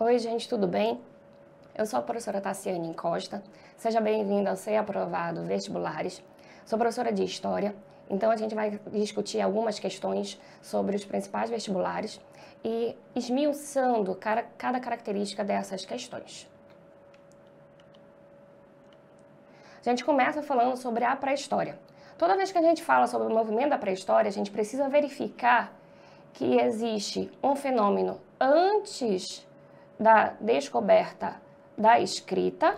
Oi, gente, tudo bem? Eu sou a professora Tassiane Costa. Seja bem-vinda ao SEI Aprovado Vestibulares. Sou professora de História, então a gente vai discutir algumas questões sobre os principais vestibulares e esmiuçando cada característica dessas questões. A gente começa falando sobre a pré-história. Toda vez que a gente fala sobre o movimento da pré-história, a gente precisa verificar que existe um fenômeno antes da descoberta da escrita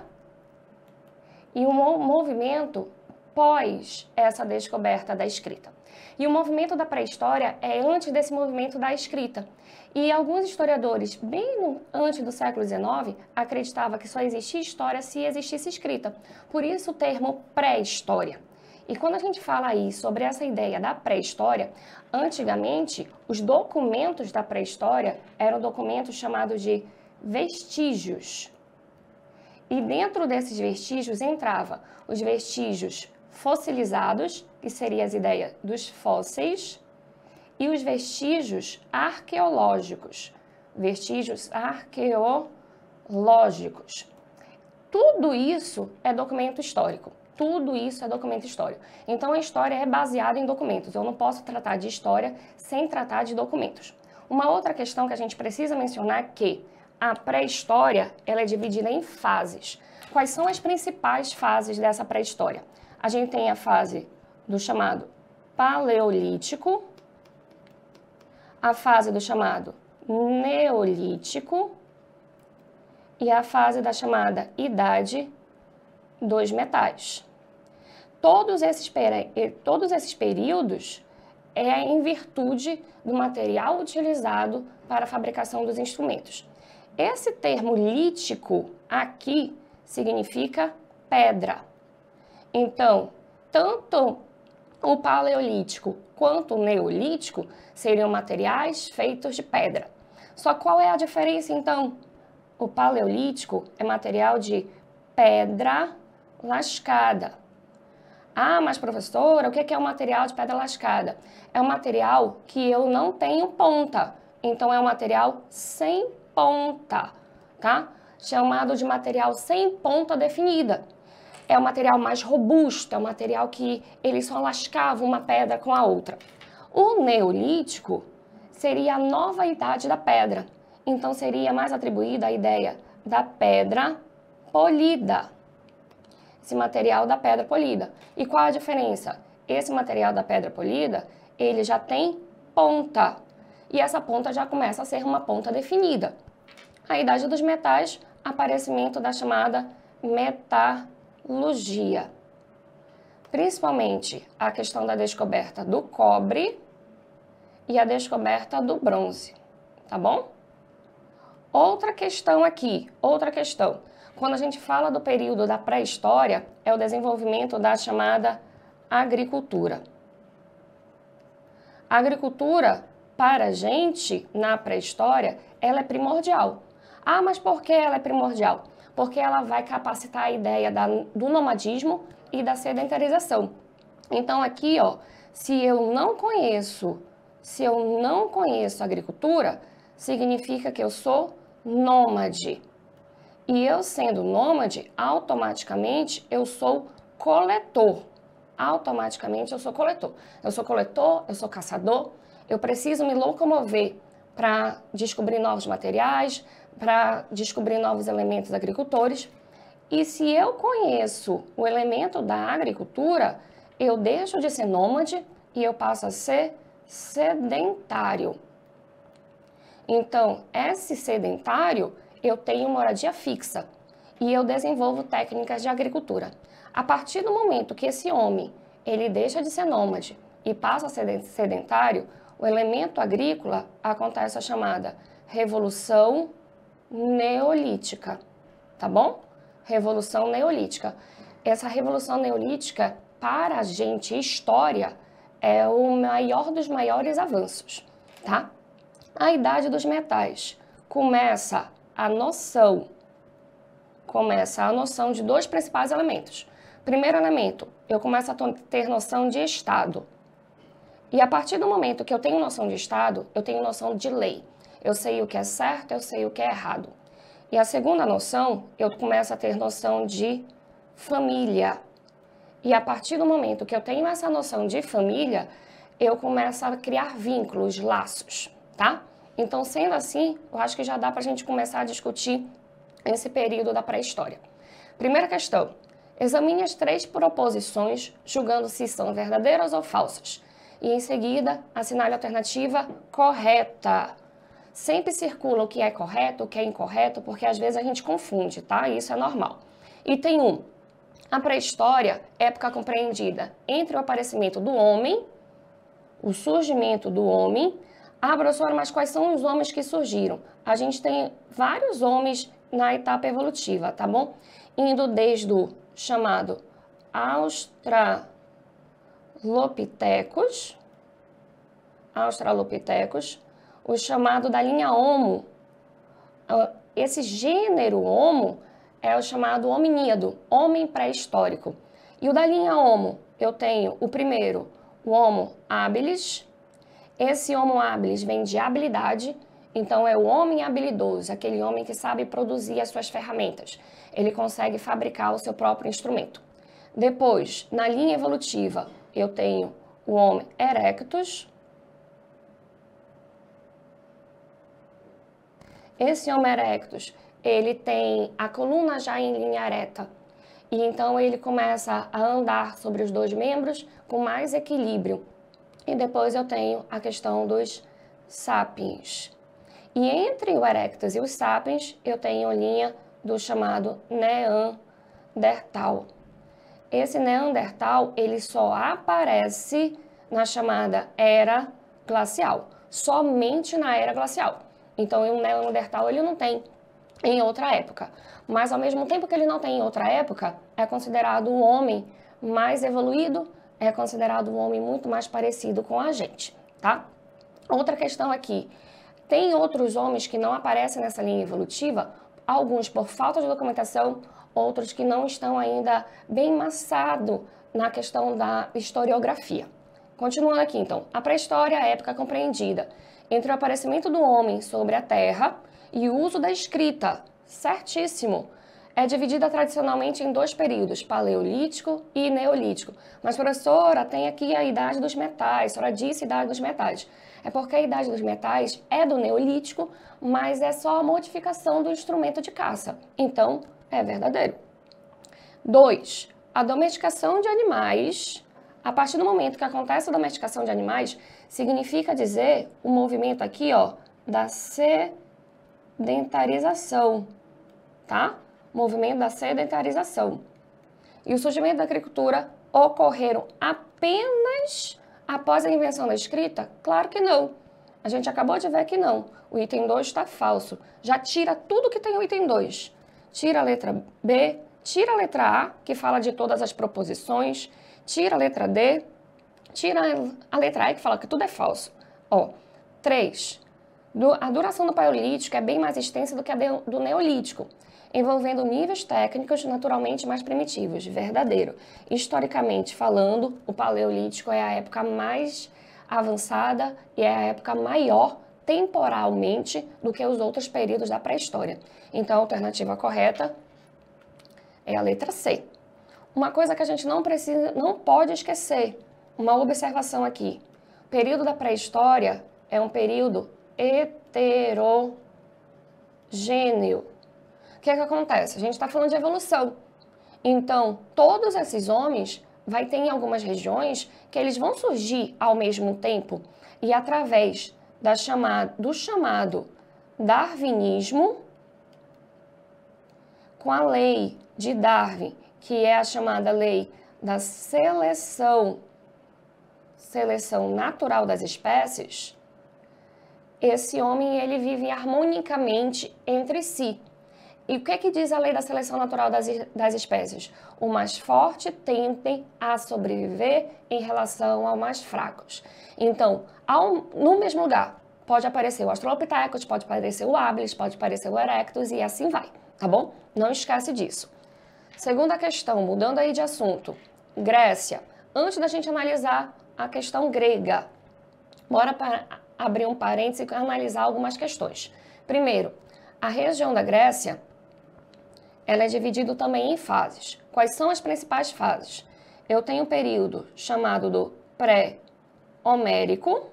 e um movimento pós essa descoberta da escrita. E o movimento da pré-história é antes desse movimento da escrita. E alguns historiadores, bem antes do século XIX, acreditavam que só existia história se existisse escrita. Por isso o termo pré-história. E quando a gente fala aí sobre essa ideia da pré-história, antigamente os documentos da pré-história eram documentos chamados de vestígios. E dentro desses vestígios entrava os vestígios fossilizados, que seria as ideias dos fósseis, e os vestígios arqueológicos. Vestígios arqueológicos. Tudo isso é documento histórico. Tudo isso é documento histórico. Então a história é baseada em documentos. Eu não posso tratar de história sem tratar de documentos. Uma outra questão que a gente precisa mencionar é que a pré-história ela é dividida em fases. Quais são as principais fases dessa pré-história? A gente tem a fase do chamado Paleolítico, a fase do chamado Neolítico e a fase da chamada Idade dos Metais. Todos esses períodos é em virtude do material utilizado para a fabricação dos instrumentos. Esse termo lítico aqui significa pedra. Então, tanto o paleolítico quanto o neolítico seriam materiais feitos de pedra. Só qual é a diferença, então? O paleolítico é material de pedra lascada. Ah, mas professora, o que é um material de pedra lascada? É um material que eu não tenho ponta. Então, é um material sem ponta, tá? Chamado de material sem ponta definida. É um material mais robusto, é um material que ele só lascava uma pedra com a outra. O neolítico seria a nova idade da pedra. Então, seria mais atribuída a ideia da pedra polida. Esse material da pedra polida. E qual a diferença? Esse material da pedra polida, ele já tem ponta. E essa ponta já começa a ser uma ponta definida. A Idade dos Metais, aparecimento da chamada metalurgia. Principalmente a questão da descoberta do cobre e a descoberta do bronze. Tá bom? Outra questão aqui, Quando a gente fala do período da pré-história, é o desenvolvimento da chamada agricultura. A agricultura, para a gente, na pré-história, ela é primordial. Ah, mas por que ela é primordial? Porque ela vai capacitar a ideia do nomadismo e da sedentarização. Então aqui, ó, se eu não conheço a agricultura, significa que eu sou nômade. E eu sendo nômade, automaticamente eu sou coletor. Automaticamente eu sou coletor. Eu sou coletor, eu sou caçador, eu preciso me locomover para descobrir novos materiais, para descobrir novos elementos agricultores. E se eu conheço o elemento da agricultura, eu deixo de ser nômade e eu passo a ser sedentário. Então, esse sedentário, eu tenho moradia fixa e eu desenvolvo técnicas de agricultura. A partir do momento que esse homem ele deixa de ser nômade e passa a ser sedentário, o elemento agrícola acontece a chamada Revolução Neolítica, tá bom? Revolução Neolítica. Essa Revolução Neolítica, para a gente, história, é o maior dos maiores avanços, tá? A Idade dos Metais começa a noção de dois principais elementos. Primeiro elemento, eu começo a ter noção de Estado. E a partir do momento que eu tenho noção de Estado, eu tenho noção de lei. Eu sei o que é certo, eu sei o que é errado. E a segunda noção, eu começo a ter noção de família. E a partir do momento que eu tenho essa noção de família, eu começo a criar vínculos, laços, tá? Então, sendo assim, eu acho que já dá para a gente começar a discutir esse período da pré-história. Primeira questão, examine as 3 proposições, julgando se são verdadeiras ou falsas. E em seguida, assinale a alternativa correta. Sempre circula o que é correto, o que é incorreto, porque às vezes a gente confunde, tá? Isso é normal. Item 1. A pré-história, época compreendida entre o aparecimento do homem, o surgimento do homem. Ah, professora, mas quais são os homens que surgiram? A gente tem vários homens na etapa evolutiva, tá bom? Indo desde o chamado Australopithecus, o chamado da linha Homo. Esse gênero Homo é o chamado hominídeo, homem pré-histórico. E o da linha Homo, eu tenho o primeiro, o Homo habilis. Esse Homo habilis vem de habilidade, então é o homem habilidoso, aquele homem que sabe produzir as suas ferramentas. Ele consegue fabricar o seu próprio instrumento. Depois, na linha evolutiva, eu tenho o Homo erectus. Esse Homo erectus, ele tem a coluna já em linha reta. E então ele começa a andar sobre os 2 membros com mais equilíbrio. E depois eu tenho a questão dos sapiens. E entre o erectus e os sapiens, eu tenho a linha do chamado Neandertal. Esse Neandertal, ele só aparece na chamada Era Glacial, somente na Era Glacial. Então, o Neandertal ele não tem em outra época. Mas, ao mesmo tempo que ele não tem em outra época, é considerado o homem mais evoluído, é considerado um homem muito mais parecido com a gente, tá? Outra questão aqui, tem outros homens que não aparecem nessa linha evolutiva, alguns por falta de documentação, outros que não estão ainda bem massados na questão da historiografia. Continuando aqui, então, a pré-história é a época compreendida entre o aparecimento do homem sobre a Terra e o uso da escrita, certíssimo. É dividida tradicionalmente em 2 períodos, paleolítico e neolítico. Mas, professora, tem aqui a idade dos metais, a senhora disse idade dos metais. É porque a idade dos metais é do neolítico, mas é só a modificação do instrumento de caça. Então, é verdadeiro. 2. A domesticação de animais. A partir do momento que acontece a domesticação de animais, significa dizer o movimento aqui, ó, da sedentarização, tá? Movimento da sedentarização. E o surgimento da agricultura ocorreram apenas após a invenção da escrita? Claro que não. A gente acabou de ver que não. O item 2 está falso. Já tira tudo que tem o item 2. Tira a letra B, tira a letra A, que fala de todas as proposições, tira a letra D, tira a letra E, que fala que tudo é falso. Ó, 3. A duração do Paleolítico é bem mais extensa do que a do Neolítico, envolvendo níveis técnicos naturalmente mais primitivos, verdadeiro. Historicamente falando, o Paleolítico é a época mais avançada e é a época maior temporalmente do que os outros períodos da pré-história. Então, a alternativa correta é a letra C. Uma coisa que a gente não pode esquecer, uma observação aqui. O período da pré-história é um período heterogêneo. O que é que acontece? A gente está falando de evolução. Então, todos esses homens vai ter em algumas regiões que eles vão surgir ao mesmo tempo e através do chamado darwinismo, com a lei de Darwin, que é a chamada lei da seleção natural das espécies, esse homem ele vive harmonicamente entre si. E o que é que diz a lei da seleção natural das espécies? O mais forte tendem a sobreviver em relação ao mais fracos. Então, no mesmo lugar, pode aparecer o Australopithecus, pode aparecer o habilis, pode aparecer o erectus e assim vai, tá bom? Não esquece disso. Segunda questão, mudando aí de assunto, Grécia. Antes da gente analisar a questão grega, bora abrir um parênteses e analisar algumas questões. Primeiro, a região da Grécia, ela é dividida também em fases. Quais são as principais fases? Eu tenho um período chamado do pré-homérico,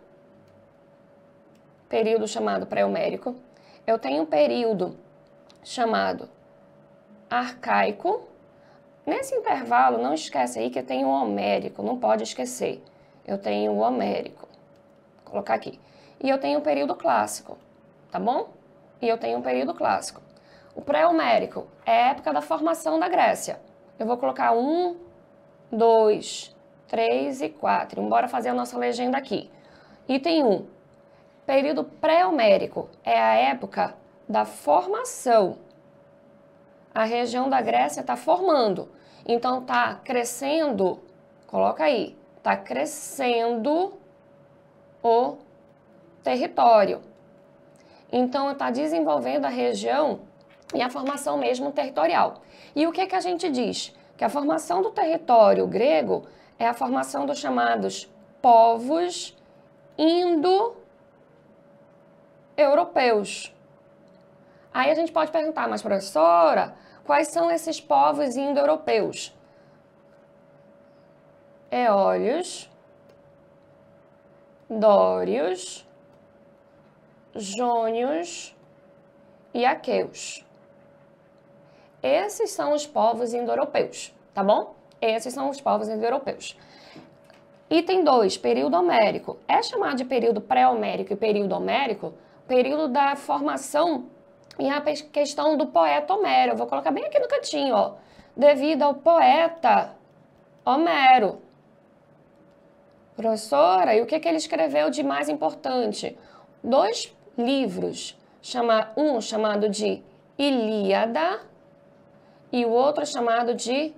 eu tenho um período chamado arcaico. Nesse intervalo, não esquece aí que eu tenho o homérico, não pode esquecer. Eu tenho o homérico, vou colocar aqui. E eu tenho o período clássico, tá bom? O pré-homérico é a época da formação da Grécia. Eu vou colocar 1, 2, 3 e 4. Bora fazer a nossa legenda aqui. Item 1. Período pré-homérico é a época da formação. A região da Grécia está formando. Então, está crescendo, coloca aí, está crescendo o território. Então, está desenvolvendo a região e a formação mesmo territorial. E o que é que a gente diz? Que a formação do território grego é a formação dos chamados povos indo-europeus. Aí a gente pode perguntar, mas professora, quais são esses povos indo-europeus? Eólios, dórios, jônios e aqueus. Esses são os povos indo-europeus, tá bom? Esses são os povos indo-europeus. Item 2, período homérico. É chamado de período pré-homérico e período homérico, período da formação e a questão do poeta Homero. Eu vou colocar bem aqui no cantinho, ó. Devido ao poeta Homero. Professora, e o que ele escreveu de mais importante? 2 livros. Um chamado de Ilíada e o outro chamado de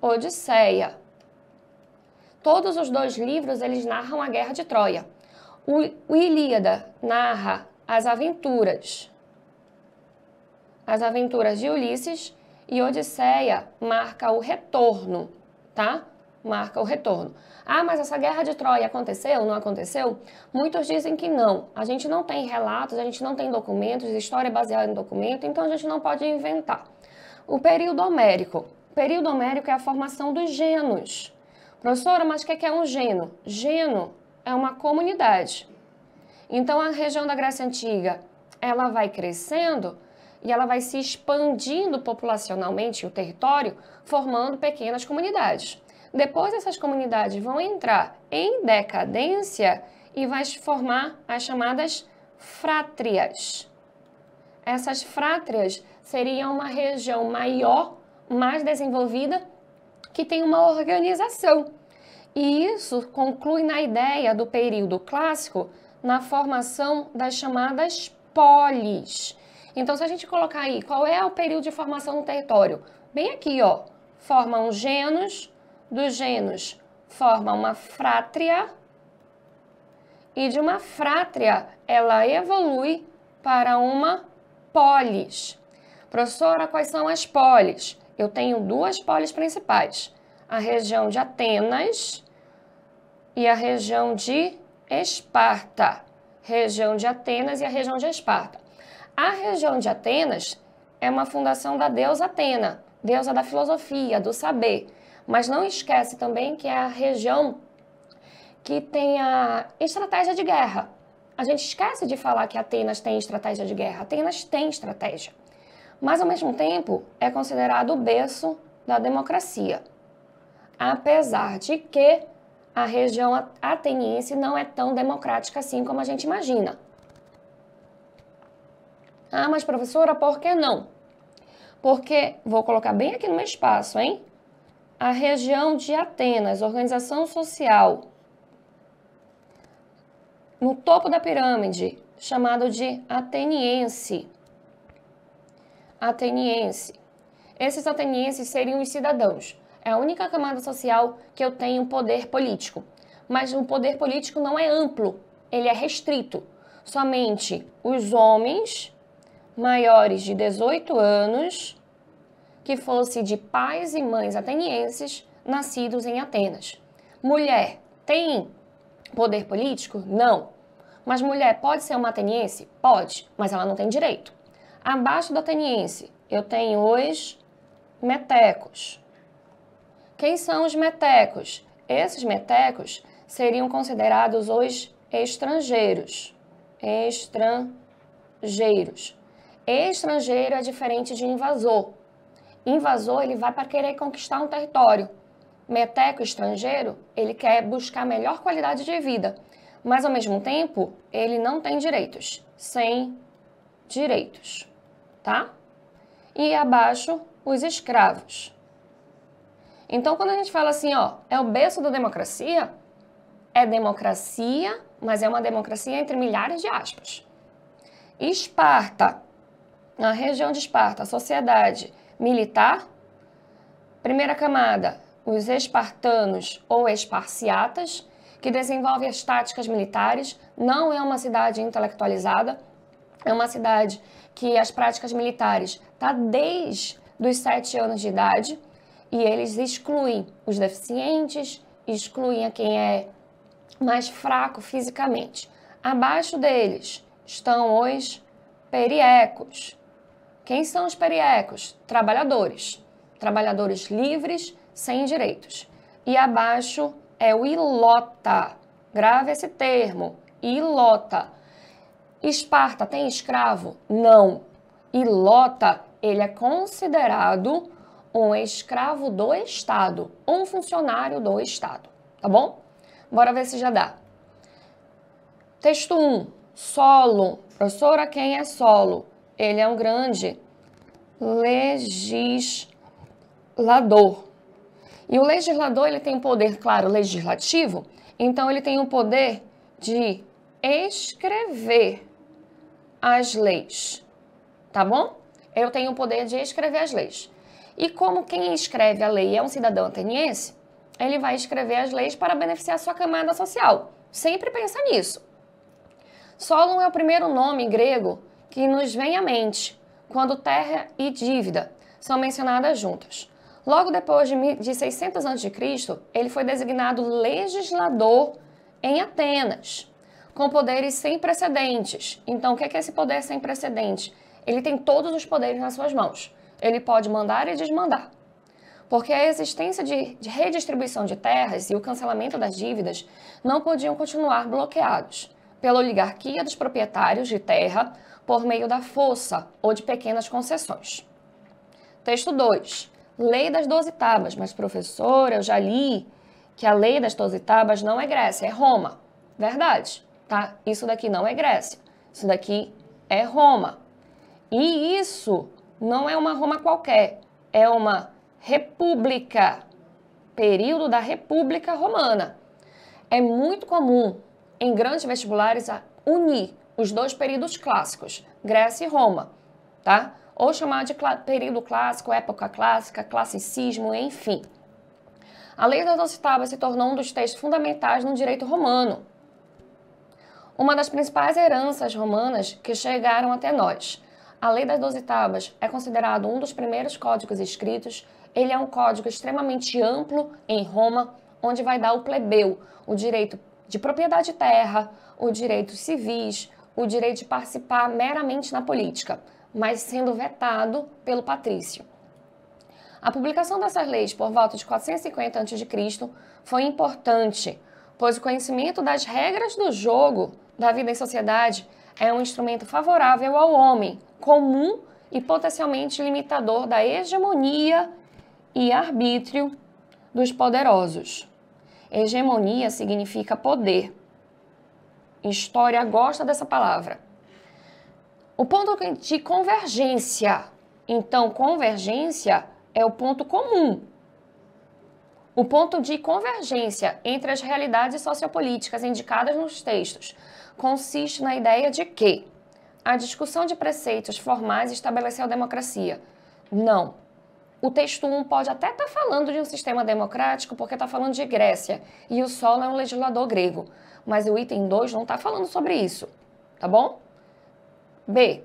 Odisseia. Todos os 2 livros, eles narram a Guerra de Troia. O Ilíada narra as aventuras de Ulisses, e Odisseia marca o retorno, tá? Marca o retorno. Ah, mas essa Guerra de Troia aconteceu? Não aconteceu? Muitos dizem que não. A gente não tem relatos, a gente não tem documentos, história é baseada em documento, então a gente não pode inventar. O período homérico. O período homérico é a formação dos genos. Professora, mas o que é um geno? Geno é uma comunidade. Então, a região da Grécia Antiga, ela vai crescendo e ela vai se expandindo populacionalmente o território, formando pequenas comunidades. Depois, essas comunidades vão entrar em decadência e vai formar as chamadas frátrias. Essas frátrias seriam uma região maior, mais desenvolvida, que tem uma organização. E isso conclui na ideia do período clássico, na formação das chamadas polis. Então, se a gente colocar aí, qual é o período de formação no território? Bem aqui, ó, formam genos, dos genos forma uma frátria, e de uma frátria ela evolui para uma polis. Professora, quais são as polis? Eu tenho 2 polis principais, a região de Atenas e a região de Esparta. Região de Atenas e a região de Esparta. A região de Atenas é uma fundação da deusa Atena, deusa da filosofia, do saber. Mas não esquece também que é a região que tem a estratégia de guerra. A gente esquece de falar que Atenas tem estratégia de guerra. Atenas tem estratégia. Mas, ao mesmo tempo, é considerado o berço da democracia. Apesar de que a região ateniense não é tão democrática assim como a gente imagina. Ah, mas professora, por que não? Porque, vou colocar bem aqui no meu espaço, hein? A região de Atenas, organização social, no topo da pirâmide, chamado de ateniense. Ateniense. Esses atenienses seriam os cidadãos. É a única camada social que eu tenho poder político. Mas o poder político não é amplo, ele é restrito. Somente os homens maiores de 18 anos, que fossem de pais e mães atenienses, nascidos em Atenas. Mulher tem poder político? Não. Mas mulher pode ser uma ateniense? Pode, mas ela não tem direito. Abaixo do ateniense, eu tenho os metecos. Quem são os metecos? Esses metecos seriam considerados os estrangeiros. Estrangeiro é diferente de invasor. Invasor, ele vai para querer conquistar um território. Meteco estrangeiro, ele quer buscar melhor qualidade de vida, mas ao mesmo tempo, ele não tem direitos. Sem direitos, tá? E abaixo, os escravos. Então, quando a gente fala assim, ó, é o berço da democracia, é democracia, mas é uma democracia entre milhares de aspas. Esparta, na região de Esparta, a sociedade militar. Primeira camada, os espartanos ou esparciatas, que desenvolvem as táticas militares. Não é uma cidade intelectualizada, é uma cidade que as práticas militares tá desde os 7 anos de idade, e eles excluem os deficientes, excluem a quem é mais fraco fisicamente. Abaixo deles estão os periecos. Quem são os periecos? Trabalhadores. Trabalhadores livres, sem direitos. E abaixo é o ilota. Grave esse termo. Ilota. Esparta tem escravo? Não. Ilota, ele é considerado um escravo do Estado, um funcionário do Estado, tá bom? Bora ver se já dá. Texto 1, Solo. Professora, quem é Solo? Ele é um grande legislador. E o legislador, ele tem um poder, claro, legislativo, então ele tem o poder de escrever as leis, tá bom? Eu tenho o poder de escrever as leis. E como quem escreve a lei é um cidadão ateniense, ele vai escrever as leis para beneficiar a sua camada social. Sempre pensa nisso. Solon é o primeiro nome grego que nos vem à mente quando terra e dívida são mencionadas juntas. Logo depois de 600 a.C., ele foi designado legislador em Atenas, com poderes sem precedentes. Então, o que é esse poder sem precedente? Ele tem todos os poderes nas suas mãos. Ele pode mandar e desmandar. Porque a existência de redistribuição de terras e o cancelamento das dívidas não podiam continuar bloqueados pela oligarquia dos proprietários de terra por meio da força ou de pequenas concessões. Texto 2. Lei das 12 Tábuas. Mas, professora, eu já li que a Lei das 12 Tábuas não é Grécia, é Roma. Verdade, tá? Isso daqui não é Grécia. Isso daqui é Roma. E isso não é uma Roma qualquer, é uma república, período da República Romana. É muito comum em grandes vestibulares unir os dois períodos clássicos, Grécia e Roma, tá? Ou chamar de período clássico, época clássica, classicismo, enfim. A Lei das 12 Tábuas se tornou um dos textos fundamentais no direito romano. Uma das principais heranças romanas que chegaram até nós. A Lei das 12 Tábuas é considerado um dos primeiros códigos escritos. Ele é um código extremamente amplo em Roma, onde vai dar o plebeu, o direito de propriedade de terra, o direito civis, o direito de participar meramente na política, mas sendo vetado pelo patrício. A publicação dessas leis por volta de 450 a.C. foi importante, pois o conhecimento das regras do jogo da vida em sociedade é um instrumento favorável ao homem comum e potencialmente limitador da hegemonia e arbítrio dos poderosos. Hegemonia significa poder. História gosta dessa palavra. O ponto de convergência. Então, convergência é o ponto comum. O ponto de convergência entre as realidades sociopolíticas indicadas nos textos consiste na ideia de que a discussão de preceitos formais estabeleceu a democracia. Não. O texto 1 pode até estar falando de um sistema democrático porque está falando de Grécia e o Solon é um legislador grego, mas o item 2 não está falando sobre isso, tá bom? B.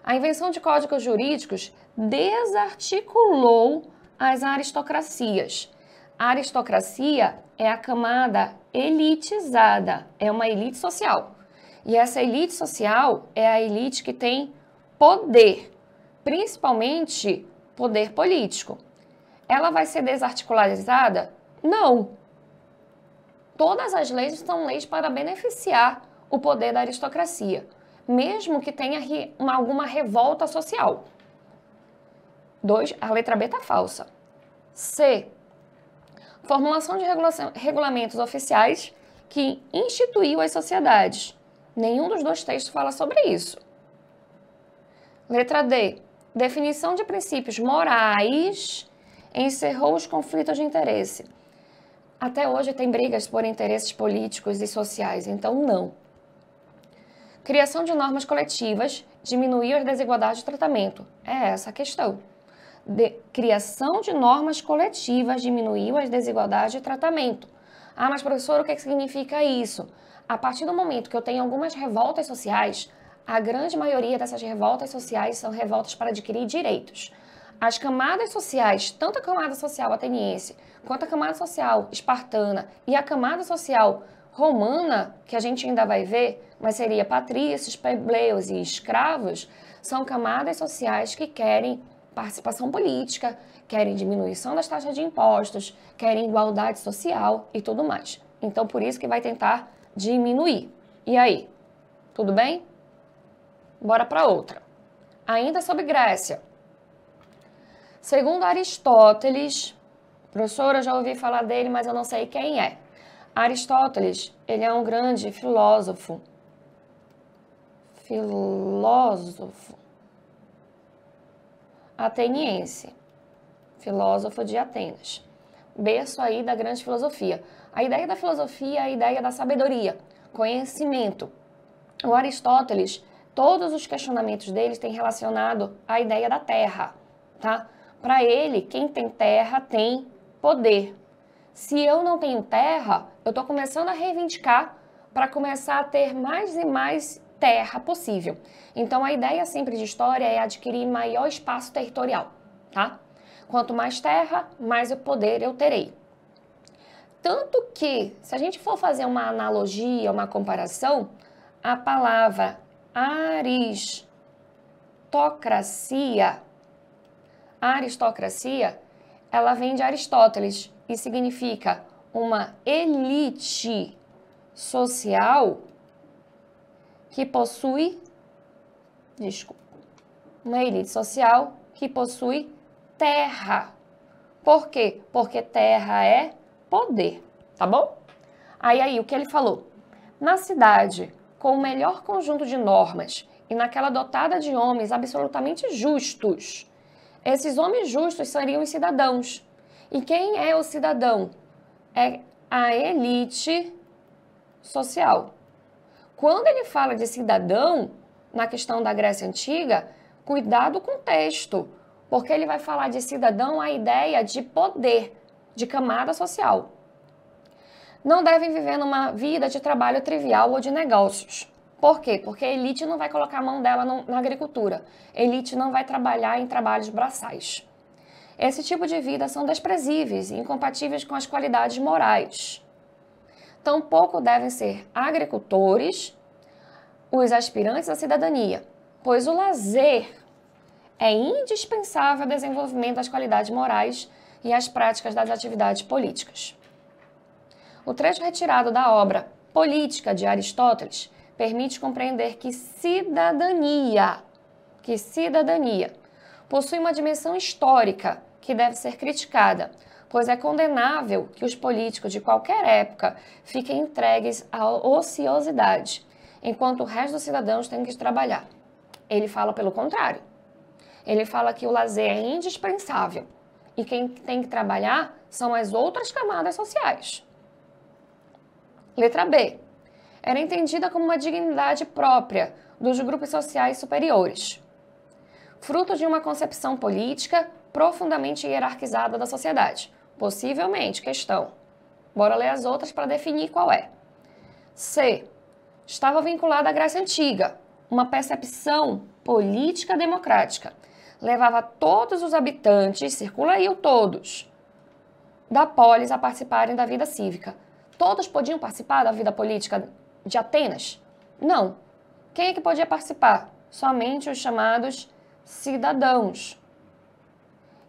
A invenção de códigos jurídicos desarticulou as aristocracias. A aristocracia é a camada elitizada, é uma elite social. E essa elite social é a elite que tem poder. principalmente poder político. Ela vai ser desarticulada? Não. Todas as leis são leis para beneficiar o poder da aristocracia, mesmo que tenha alguma revolta social. 2. A letra B está falsa. C. Formulação de regulamentos oficiais que instituiu as sociedades. Nenhum dos dois textos fala sobre isso. Letra D. Definição de princípios morais encerrou os conflitos de interesse. Até hoje tem brigas por interesses políticos e sociais, então não. Criação de normas coletivas diminuiu as desigualdades de tratamento. É essa a questão. Criação de normas coletivas diminuiu as desigualdades de tratamento. Ah, mas professor, o que significa isso? A partir do momento que eu tenho algumas revoltas sociais, a grande maioria dessas revoltas sociais são revoltas para adquirir direitos. As camadas sociais, tanto a camada social ateniense, quanto a camada social espartana e a camada social romana, que a gente ainda vai ver, mas seria patrícios, plebeus e escravos, são camadas sociais que querem participação política, querem diminuição das taxas de impostos, querem igualdade social e tudo mais. Então, por isso que vai tentar diminuir. E aí? Tudo bem? Bora para outra. Ainda sobre Grécia. Segundo Aristóteles, professora, eu já ouvi falar dele, mas eu não sei quem é. Aristóteles, ele é um grande filósofo ateniense, filósofo de Atenas, berço aí da grande filosofia. A ideia da filosofia é a ideia da sabedoria, conhecimento. O Aristóteles, todos os questionamentos dele têm relacionado à ideia da terra, tá? Para ele, quem tem terra tem poder. Se eu não tenho terra, eu estou começando a reivindicar para começar a ter mais e mais terra possível. Então, a ideia sempre de história é adquirir maior espaço territorial, tá? Quanto mais terra, mais poder eu terei. Tanto que, se a gente for fazer uma analogia, uma comparação, a palavra aristocracia, ela vem de Aristóteles e significa uma elite social que possui, uma elite social que possui terra. Por quê? Porque terra é poder, tá bom? Aí, o que ele falou? Na cidade, com o melhor conjunto de normas e naquela dotada de homens absolutamente justos, esses homens justos seriam os cidadãos. E quem é o cidadão? É a elite social. Quando ele fala de cidadão, na questão da Grécia Antiga, cuidado com o texto, porque ele vai falar de cidadão a ideia de poder, de camada social. Não devem viver numa vida de trabalho trivial ou de negócios. Por quê? Porque a elite não vai colocar a mão dela na agricultura. A elite não vai trabalhar em trabalhos braçais. Esse tipo de vida são desprezíveis e incompatíveis com as qualidades morais. Tampouco devem ser agricultores os aspirantes à cidadania, pois o lazer é indispensável ao desenvolvimento das qualidades morais e às práticas das atividades políticas. O trecho retirado da obra Política de Aristóteles permite compreender que cidadania possui uma dimensão histórica que deve ser criticada, pois é condenável que os políticos de qualquer época fiquem entregues à ociosidade, enquanto o resto dos cidadãos tem que trabalhar. Ele fala pelo contrário. Ele fala que o lazer é indispensável e quem tem que trabalhar são as outras camadas sociais. Letra B. Era entendida como uma dignidade própria dos grupos sociais superiores, fruto de uma concepção política profundamente hierarquizada da sociedade. Possivelmente, questão. Bora ler as outras para definir qual é. C. Estava vinculada à Grécia Antiga, uma percepção política democrática. Levava todos os habitantes, circula aí o todos, da polis a participarem da vida cívica. Todos podiam participar da vida política de Atenas? Não. Quem é que podia participar? Somente os chamados cidadãos.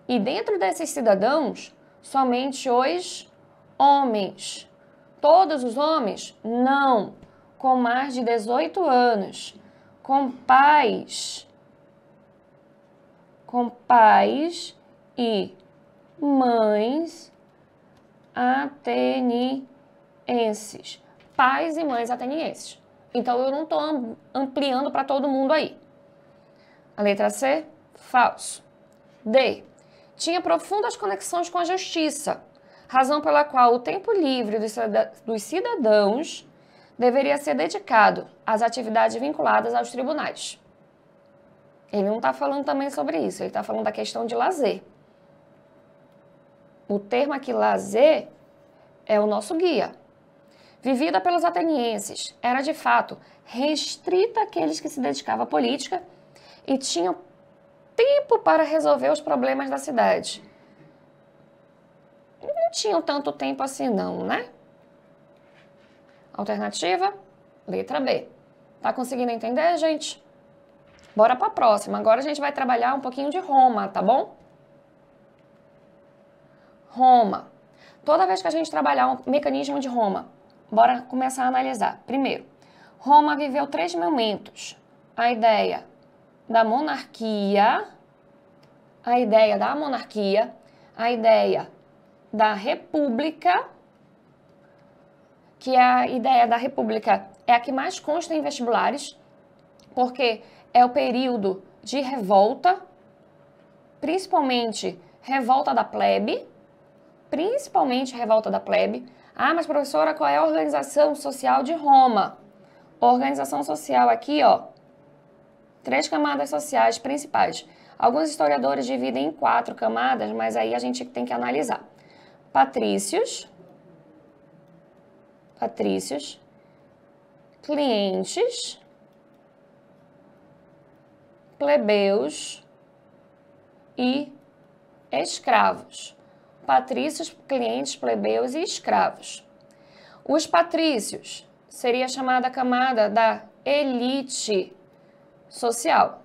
E dentro desses cidadãos, somente os homens. Todos os homens? Não. Com mais de 18 anos. Com pais e mães atenienses. Pais e mães atenienses. Então, eu não estou ampliando para todo mundo aí. A letra C, falso. D, tinha profundas conexões com a justiça, razão pela qual o tempo livre dos cidadãos deveria ser dedicado às atividades vinculadas aos tribunais. Ele não está falando também sobre isso, ele está falando da questão de lazer. O termo aqui, lazer, é o nosso guia. Vivida pelos atenienses, era de fato restrita àqueles que se dedicavam à política e tinham tempo para resolver os problemas da cidade. Não tinham tanto tempo assim não, né? Alternativa, letra B. Tá conseguindo entender, gente? Bora para a próxima. Agora a gente vai trabalhar um pouquinho de Roma, tá bom? Roma. Toda vez que a gente trabalhar um mecanismo de Roma, bora começar a analisar. Primeiro, Roma viveu 3 momentos. A ideia da monarquia, a ideia da república, que a ideia da república é a que mais consta em vestibulares, porque é o período de revolta, principalmente revolta da plebe. Ah, mas professora, qual é a organização social de Roma? Organização social aqui, ó, 3 camadas sociais principais. Alguns historiadores dividem em 4 camadas, mas aí a gente tem que analisar. Patrícios, clientes, plebeus e escravos. Patrícios, clientes, plebeus e escravos. Os patrícios seria chamada a camada da elite social,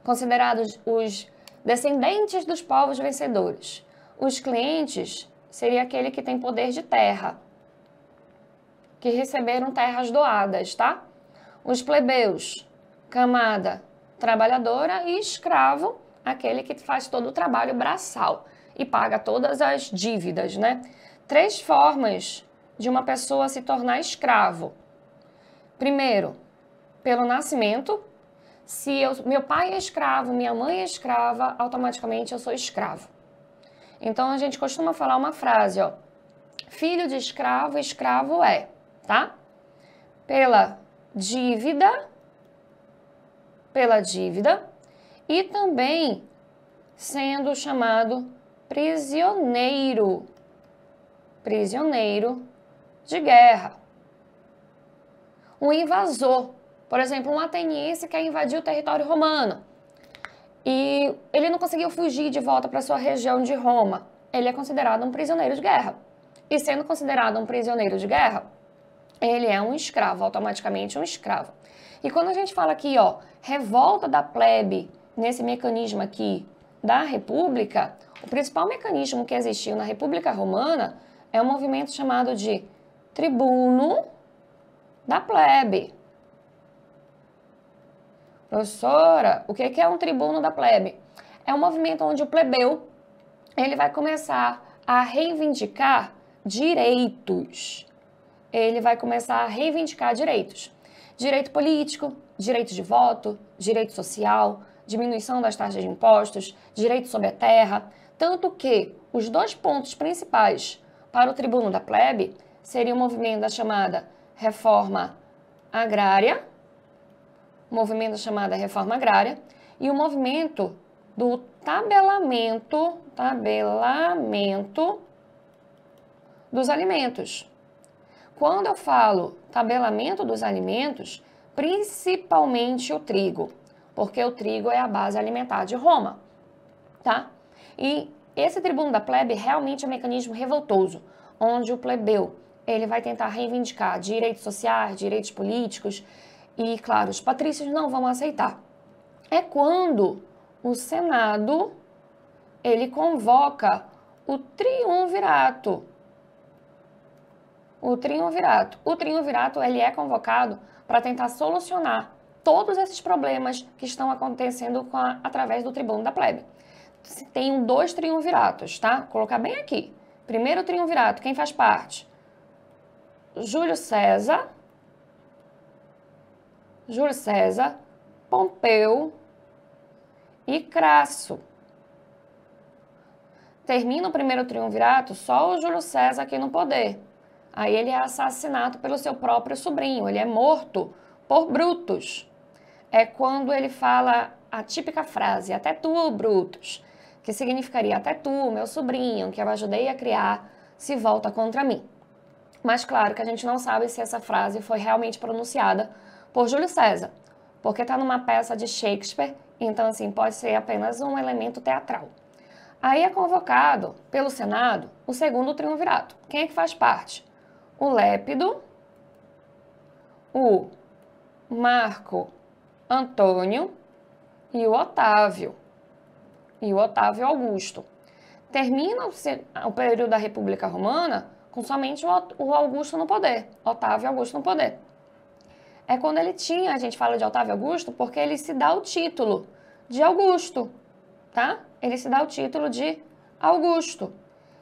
considerados os descendentes dos povos vencedores. Os clientes seria aquele que tem poder de terra, que receberam terras doadas, tá? Os plebeus, camada trabalhadora, e escravo, aquele que faz todo o trabalho braçal e paga todas as dívidas, né? 3 formas de uma pessoa se tornar escravo. Primeiro, pelo nascimento. Se meu pai é escravo, minha mãe é escrava, automaticamente eu sou escravo. Então, a gente costuma falar uma frase, ó. Filho de escravo, escravo é, tá? Pela dívida e também sendo chamado prisioneiro de guerra. Um invasor, por exemplo, um ateniense quer invadir o território romano e ele não conseguiu fugir de volta para sua região de Roma. Ele é considerado um prisioneiro de guerra. E sendo considerado um prisioneiro de guerra, ele é um escravo, automaticamente um escravo. E quando a gente fala aqui, ó, revolta da plebe, nesse mecanismo aqui da República, o principal mecanismo que existiu na República Romana é um movimento chamado de tribuno da plebe. Professora, o que é um tribuno da plebe? É um movimento onde o plebeu ele vai começar a reivindicar direitos. Direito político, direito de voto, direito social, diminuição das taxas de impostos, direito sobre a terra. Tanto que os 2 pontos principais para o tribuno da plebe seriam o movimento da chamada reforma agrária, e o movimento do tabelamento dos alimentos. Quando eu falo tabelamento dos alimentos, principalmente o trigo, porque o trigo é a base alimentar de Roma, tá? E esse tribuno da plebe realmente é um mecanismo revoltoso, onde o plebeu ele vai tentar reivindicar direitos sociais, direitos políticos, e, claro, os patrícios não vão aceitar. é quando o Senado ele convoca o triunvirato. O triunvirato ele é convocado para tentar solucionar todos esses problemas que estão acontecendo através do tribuno da plebe. Tem 2 triunviratos, tá? Vou colocar bem aqui. Primeiro triunvirato, quem faz parte? Júlio César, Pompeu e Crasso. Termina o primeiro triunvirato, só o Júlio César aqui no poder. Aí ele é assassinado pelo seu próprio sobrinho, ele é morto por Brutus. É quando ele fala a típica frase, até tu, Brutus, que significaria até tu, meu sobrinho, que eu ajudei a criar, se volta contra mim. Mas claro que a gente não sabe se essa frase foi realmente pronunciada por Júlio César, porque está numa peça de Shakespeare, então assim, pode ser apenas um elemento teatral. Aí é convocado pelo Senado o segundo triunvirato. Quem é que faz parte? O Lépido, o Marco Antônio e o Otávio. E o Otávio Augusto. Termina o período da República Romana com somente o Augusto no poder. Otávio Augusto no poder. É quando ele tinha, a gente fala de Otávio Augusto, porque ele se dá o título de Augusto, tá? Ele se dá o título de Augusto.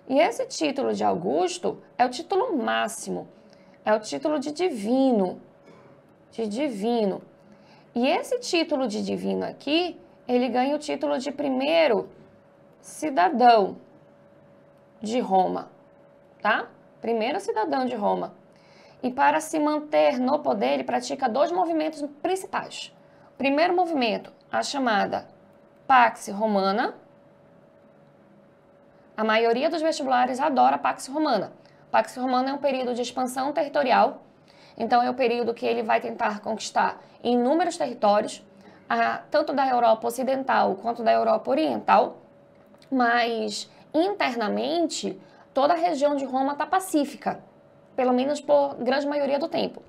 E esse título de Augusto é o título máximo, é o título de divino, E esse título de divino aqui, ele ganha o título de primeiro cidadão de Roma, tá? Primeiro cidadão de Roma. E para se manter no poder, ele pratica 2 movimentos principais. Primeiro movimento, a chamada Pax Romana. A maioria dos vestibulares adora a Pax Romana. Pax Romana é um período de expansão territorial, então é o período que ele vai tentar conquistar inúmeros territórios, tanto da Europa Ocidental quanto da Europa Oriental, mas internamente toda a região de Roma está pacífica, pelo menos por grande maioria do tempo.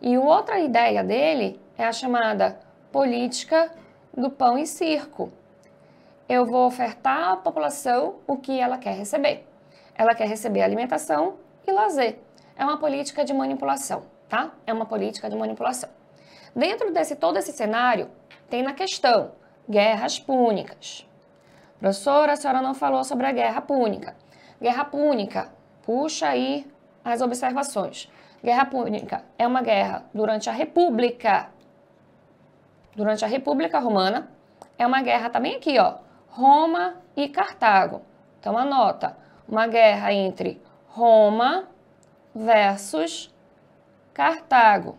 E outra ideia dele é a chamada política do pão e circo. Eu vou ofertar à população o que ela quer receber. Ela quer receber alimentação e lazer. É uma política de manipulação, tá? É uma política de manipulação. Dentro todo esse cenário, tem na questão guerras púnicas. Professora, a senhora não falou sobre a Guerra Púnica. Guerra Púnica, puxa aí as observações. Guerra Púnica é uma guerra durante a República Romana. É uma guerra também aqui, ó, Roma e Cartago. Então anota, uma guerra entre Roma versus Cartago.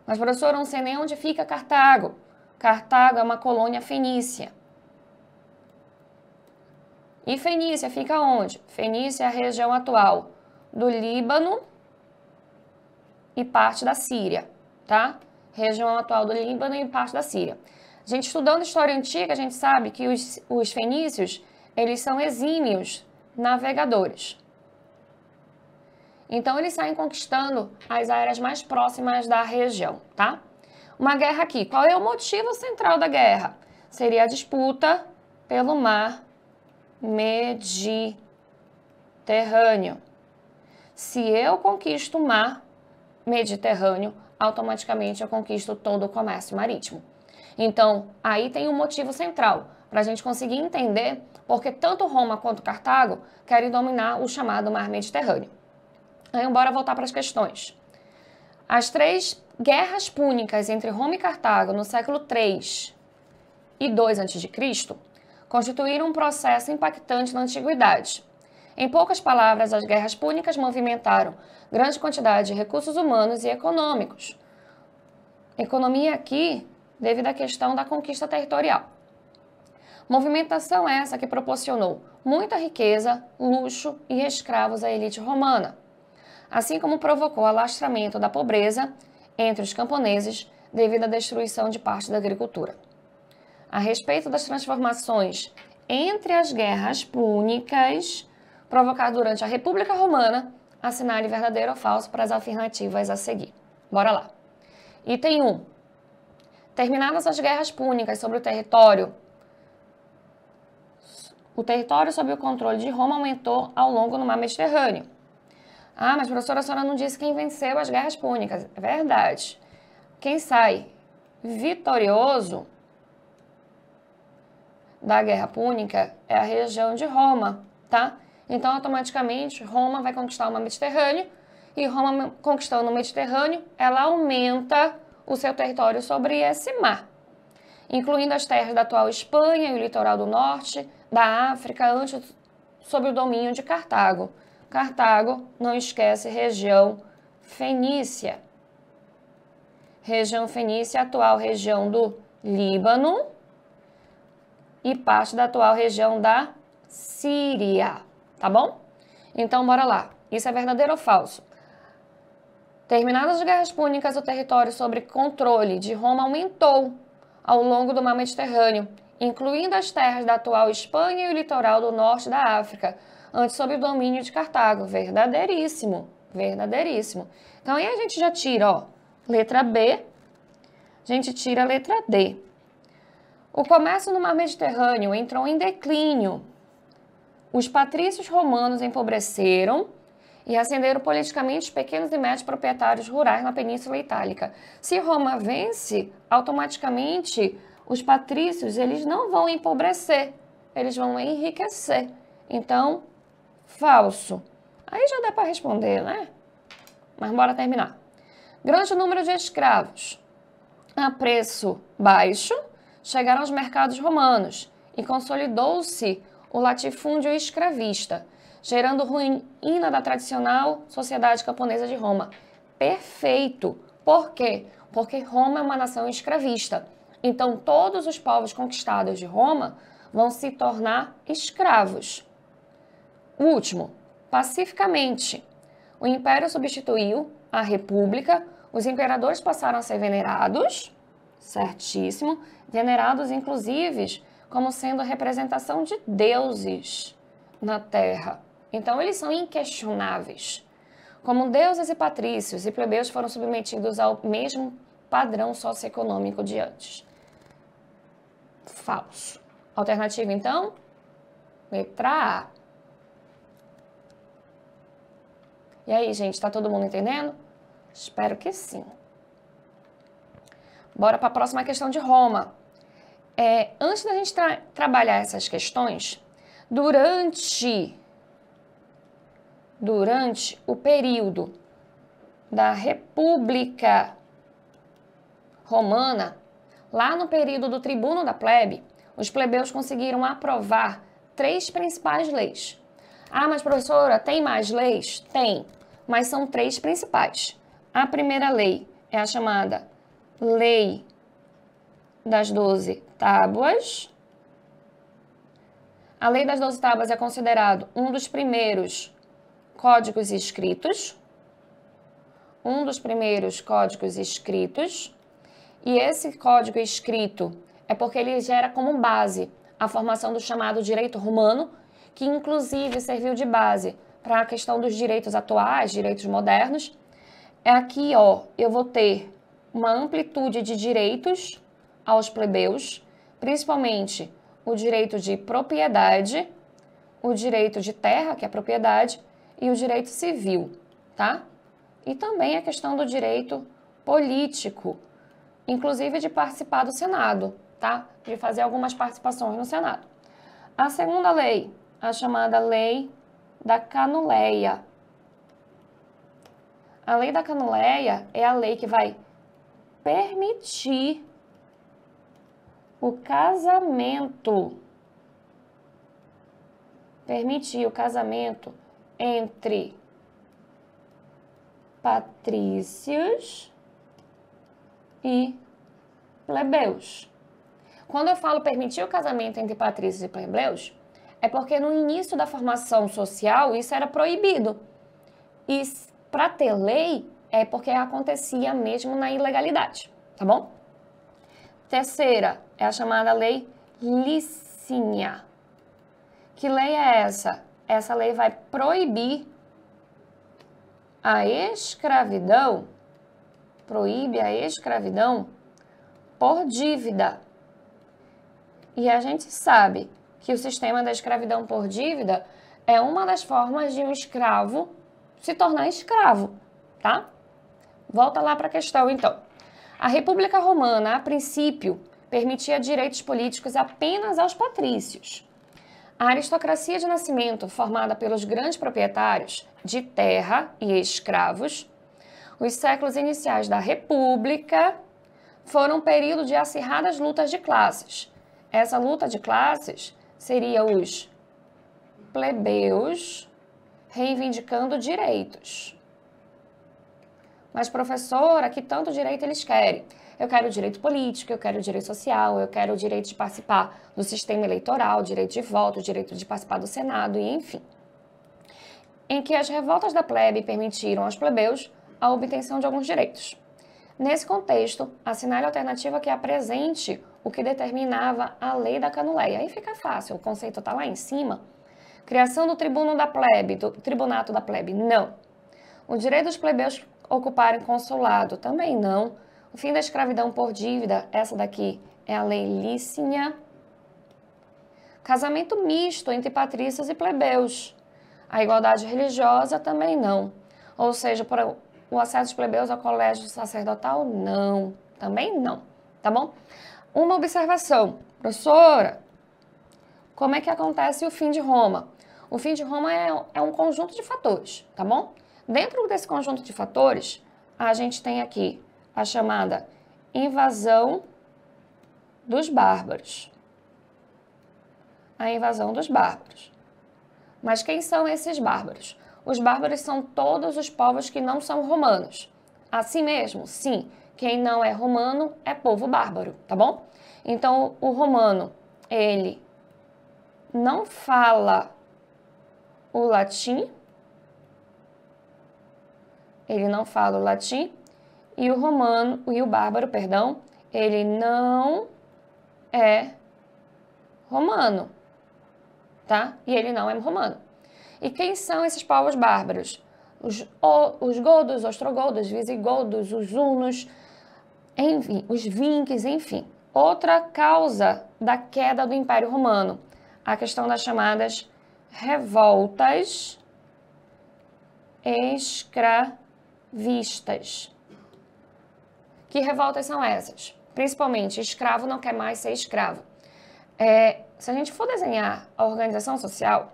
Mas, professor, eu não sei nem onde fica Cartago. Cartago é uma colônia fenícia. E Fenícia fica onde? Fenícia é a região atual do Líbano e parte da Síria, tá? Região atual do Líbano e parte da Síria. A gente estudando história antiga, a gente sabe que os fenícios, eles são exímios navegadores. Então, eles saem conquistando as áreas mais próximas da região, tá? Uma guerra aqui. Qual é o motivo central da guerra? Seria a disputa pelo mar Mediterrâneo. Se eu conquisto o mar Mediterrâneo, automaticamente eu conquisto todo o comércio marítimo. Então, aí tem um motivo central, para a gente conseguir entender porque tanto Roma quanto Cartago querem dominar o chamado mar Mediterrâneo. Aí, bora voltar para as questões. As 3 guerras púnicas entre Roma e Cartago no século 3 e 2 a.C. constituíram um processo impactante na antiguidade. Em poucas palavras, as guerras púnicas movimentaram grande quantidade de recursos humanos e econômicos. Economia aqui devido à questão da conquista territorial. Movimentação essa que proporcionou muita riqueza, luxo e escravos à elite romana, assim como provocou alastramento da pobreza entre os camponeses devido à destruição de parte da agricultura. A respeito das transformações entre as guerras púnicas provocadas durante a República Romana, assinale verdadeiro ou falso para as afirmativas a seguir. Bora lá. Item 1. Terminadas as guerras púnicas sobre o território sob o controle de Roma aumentou ao longo do mar Mediterrâneo. Ah, mas professora, a senhora não disse quem venceu as guerras púnicas. É verdade. Quem sai vitorioso da guerra púnica é a região de Roma, tá? Então, automaticamente, Roma vai conquistar o mar Mediterrâneo e Roma conquistando o Mediterrâneo, ela aumenta o seu território sobre esse mar, incluindo as terras da atual Espanha e o litoral do norte da África, antes sob o domínio de Cartago. Cartago, não esquece, região fenícia. Região fenícia, atual região do Líbano e parte da atual região da Síria, tá bom? Então, bora lá. Isso é verdadeiro ou falso? Terminadas as guerras púnicas, o território sob controle de Roma aumentou ao longo do mar Mediterrâneo, incluindo as terras da atual Espanha e o litoral do norte da África, antes sob o domínio de Cartago. Verdadeiríssimo, verdadeíssimo. Então, aí a gente já tira, ó, letra B, a gente tira a letra D. O comércio no mar Mediterrâneo entrou em declínio. Os patrícios romanos empobreceram e ascenderam politicamente os pequenos e médios proprietários rurais na Península Itálica. Se Roma vence, automaticamente os patrícios eles não vão empobrecer, eles vão enriquecer. Então, falso. Aí já dá para responder, né? Mas bora terminar. Grande número de escravos a preço baixo chegaram aos mercados romanos e consolidou-se o latifúndio escravista, gerando ruína da tradicional sociedade camponesa de Roma. Perfeito! Por quê? Porque Roma é uma nação escravista. Então, todos os povos conquistados de Roma vão se tornar escravos. Último, pacificamente. O Império substituiu a República, os imperadores passaram a ser venerados, certíssimo, venerados inclusive como sendo a representação de deuses na Terra. Então, eles são inquestionáveis. Como deuses e patrícios e plebeus foram submetidos ao mesmo padrão socioeconômico de antes. Falso. Alternativa, então? Letra A. E aí, gente, tá todo mundo entendendo? Espero que sim. Bora para a próxima questão de Roma. Antes da gente trabalhar essas questões, durante o período da República Romana, lá no período do tribuno da plebe, os plebeus conseguiram aprovar 3 principais leis. Ah, mas professora, tem mais leis? Tem, mas são 3 principais. A primeira lei é a chamada Lei das 12 Tábuas. A Lei das 12 Tábuas é considerado um dos primeiros códigos escritos. E esse código escrito é porque ele gera como base a formação do chamado direito romano, que inclusive serviu de base para a questão dos direitos atuais, direitos modernos. Aqui, ó, eu vou ter uma amplitude de direitos aos plebeus, principalmente o direito de propriedade, o direito de terra, que é propriedade, e o direito civil, tá? E também a questão do direito político, inclusive de participar do Senado, tá? De fazer algumas participações no Senado. A segunda lei, a chamada Lei da Canuleia. A Lei da Canuleia é a lei que vai permitir o casamento. Entre patrícios e plebeus. Quando eu falo permitir o casamento entre patrícios e plebeus, é porque no início da formação social isso era proibido. E para ter lei, é porque acontecia mesmo na ilegalidade, tá bom? Terceira é a chamada Lei Licínia. Que lei é essa? Essa lei vai proibir a escravidão, por dívida. E a gente sabe que o sistema da escravidão por dívida é uma das formas de um escravo se tornar escravo, tá? Volta lá para a questão, então. A República Romana, a princípio, permitia direitos políticos apenas aos patrícios. A aristocracia de nascimento, formada pelos grandes proprietários de terra e escravos, os séculos iniciais da República foram um período de acirradas lutas de classes. Essa luta de classes seria os plebeus reivindicando direitos. Mas, professora, que tanto direito eles querem? Eu quero direito político, eu quero direito social, eu quero o direito de participar do sistema eleitoral, direito de voto, direito de participar do Senado e enfim. Em que as revoltas da plebe permitiram aos plebeus a obtenção de alguns direitos. Nesse contexto, assinale a alternativa que apresente o que determinava a lei da Canuleia. Aí fica fácil, o conceito está lá em cima. Criação do tribuno da plebe, do tribunato da plebe, não. O direito dos plebeus ocuparem consulado, também não. O fim da escravidão por dívida, essa daqui é a lei Lícia. Casamento misto entre patrícios e plebeus. A igualdade religiosa, também não. Ou seja, para o acesso dos plebeus ao colégio sacerdotal, não. Também não, tá bom? Uma observação. Professora, como é que acontece o fim de Roma? O fim de Roma é um conjunto de fatores, tá bom? Dentro desse conjunto de fatores, a gente tem aqui a chamada invasão dos bárbaros. A invasão dos bárbaros. Mas quem são esses bárbaros? Os bárbaros são todos os povos que não são romanos. Assim mesmo, sim, quem não é romano é povo bárbaro, tá bom? Então, o romano, ele não fala o latim, e o romano, e o bárbaro, perdão, ele não é romano, tá? E ele não é romano. E quem são esses povos bárbaros? Os godos, ostrogodos, visigodos, os hunos, enfim, os vinques, enfim. Outra causa da queda do Império Romano, a questão das chamadas revoltas escravistas. Que revoltas são essas? Principalmente, escravo não quer mais ser escravo. Se a gente for desenhar a organização social,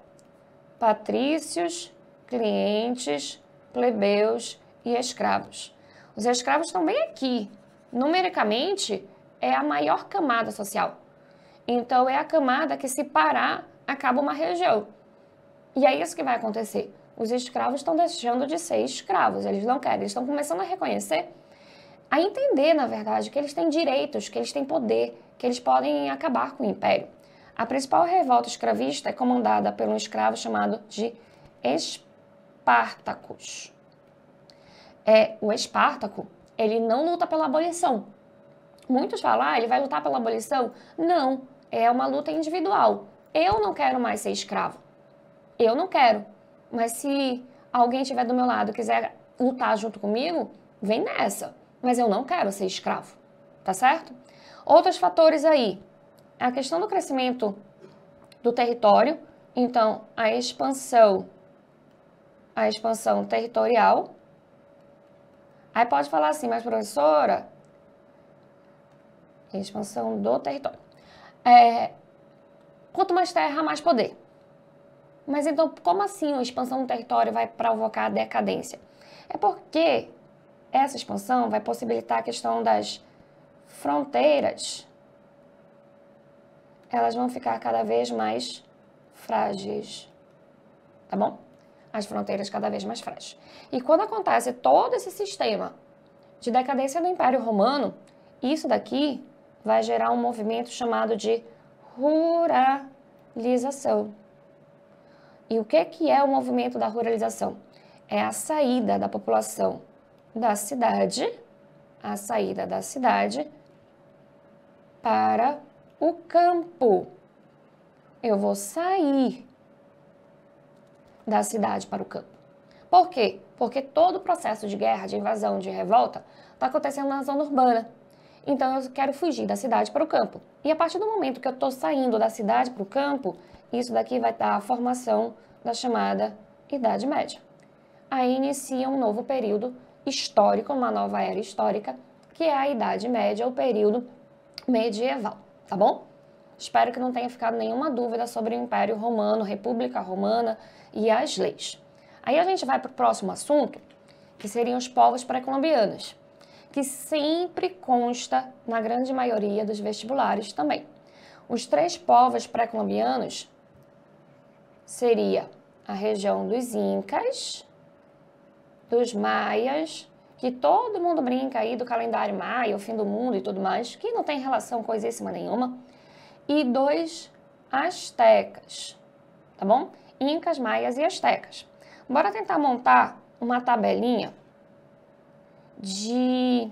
patrícios, clientes, plebeus e escravos. Os escravos estão bem aqui. Numericamente, é a maior camada social. Então, é a camada que, se parar, acaba uma região. E é isso que vai acontecer. Os escravos estão deixando de ser escravos. Eles não querem. Eles estão começando a reconhecer, a entender, na verdade, que eles têm direitos, que eles têm poder, que eles podem acabar com o império. A principal revolta escravista é comandada por um escravo chamado de Espartacus. O Espartaco, ele não luta pela abolição. Muitos falam, ele vai lutar pela abolição? Não, é uma luta individual. Eu não quero mais ser escravo. Eu não quero. Mas se alguém estiver do meu lado e quiser lutar junto comigo, vem nessa. Mas eu não quero ser escravo, tá certo? Outros fatores aí. A questão do crescimento do território, então a expansão territorial. Aí pode falar assim, mas professora, expansão do território. Quanto mais terra, mais poder. Mas então, como assim a expansão do território vai provocar a decadência? É porque essa expansão vai possibilitar a questão das fronteiras. Elas vão ficar cada vez mais frágeis, tá bom? As fronteiras cada vez mais frágeis. E quando acontece todo esse sistema de decadência do Império Romano, isso daqui vai gerar um movimento chamado de ruralização. E o que é o movimento da ruralização? É a saída da população da cidade, para o campo. Eu vou sair da cidade para o campo. Por quê? Porque todo o processo de guerra, de invasão, de revolta, está acontecendo na zona urbana. então eu quero fugir da cidade para o campo. E a partir do momento que eu estou saindo da cidade para o campo, isso daqui vai dar a formação da chamada Idade Média. Aí inicia um novo período histórico, uma nova era histórica, que é a Idade Média, o período medieval, tá bom? Espero que não tenha ficado nenhuma dúvida sobre o Império Romano, República Romana e as leis. Aí a gente vai para o próximo assunto, que seriam os povos pré-colombianos, que sempre consta na grande maioria dos vestibulares também. Os 3 povos pré-colombianos seria a região dos Incas, dos Maias, que todo mundo brinca aí do calendário maia, o fim do mundo e tudo mais, que não tem relação coisíssima nenhuma, e dos Astecas, tá bom? Incas, Maias e Astecas. Bora tentar montar uma tabelinha de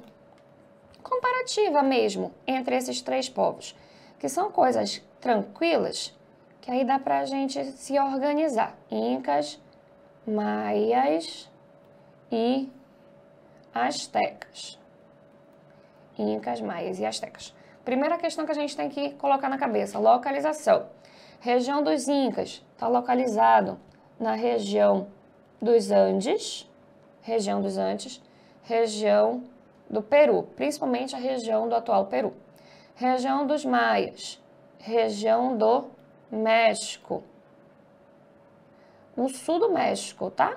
comparativa mesmo entre esses 3 povos, que são coisas tranquilas, que aí dá pra gente se organizar. Incas, Maias e Astecas. Incas, Maias e Astecas. Primeira questão que a gente tem que colocar na cabeça, localização. Região dos Incas está localizado na região dos Andes, região do Peru, principalmente a região do atual Peru. Região dos Maias, região do México. No sul do México, tá?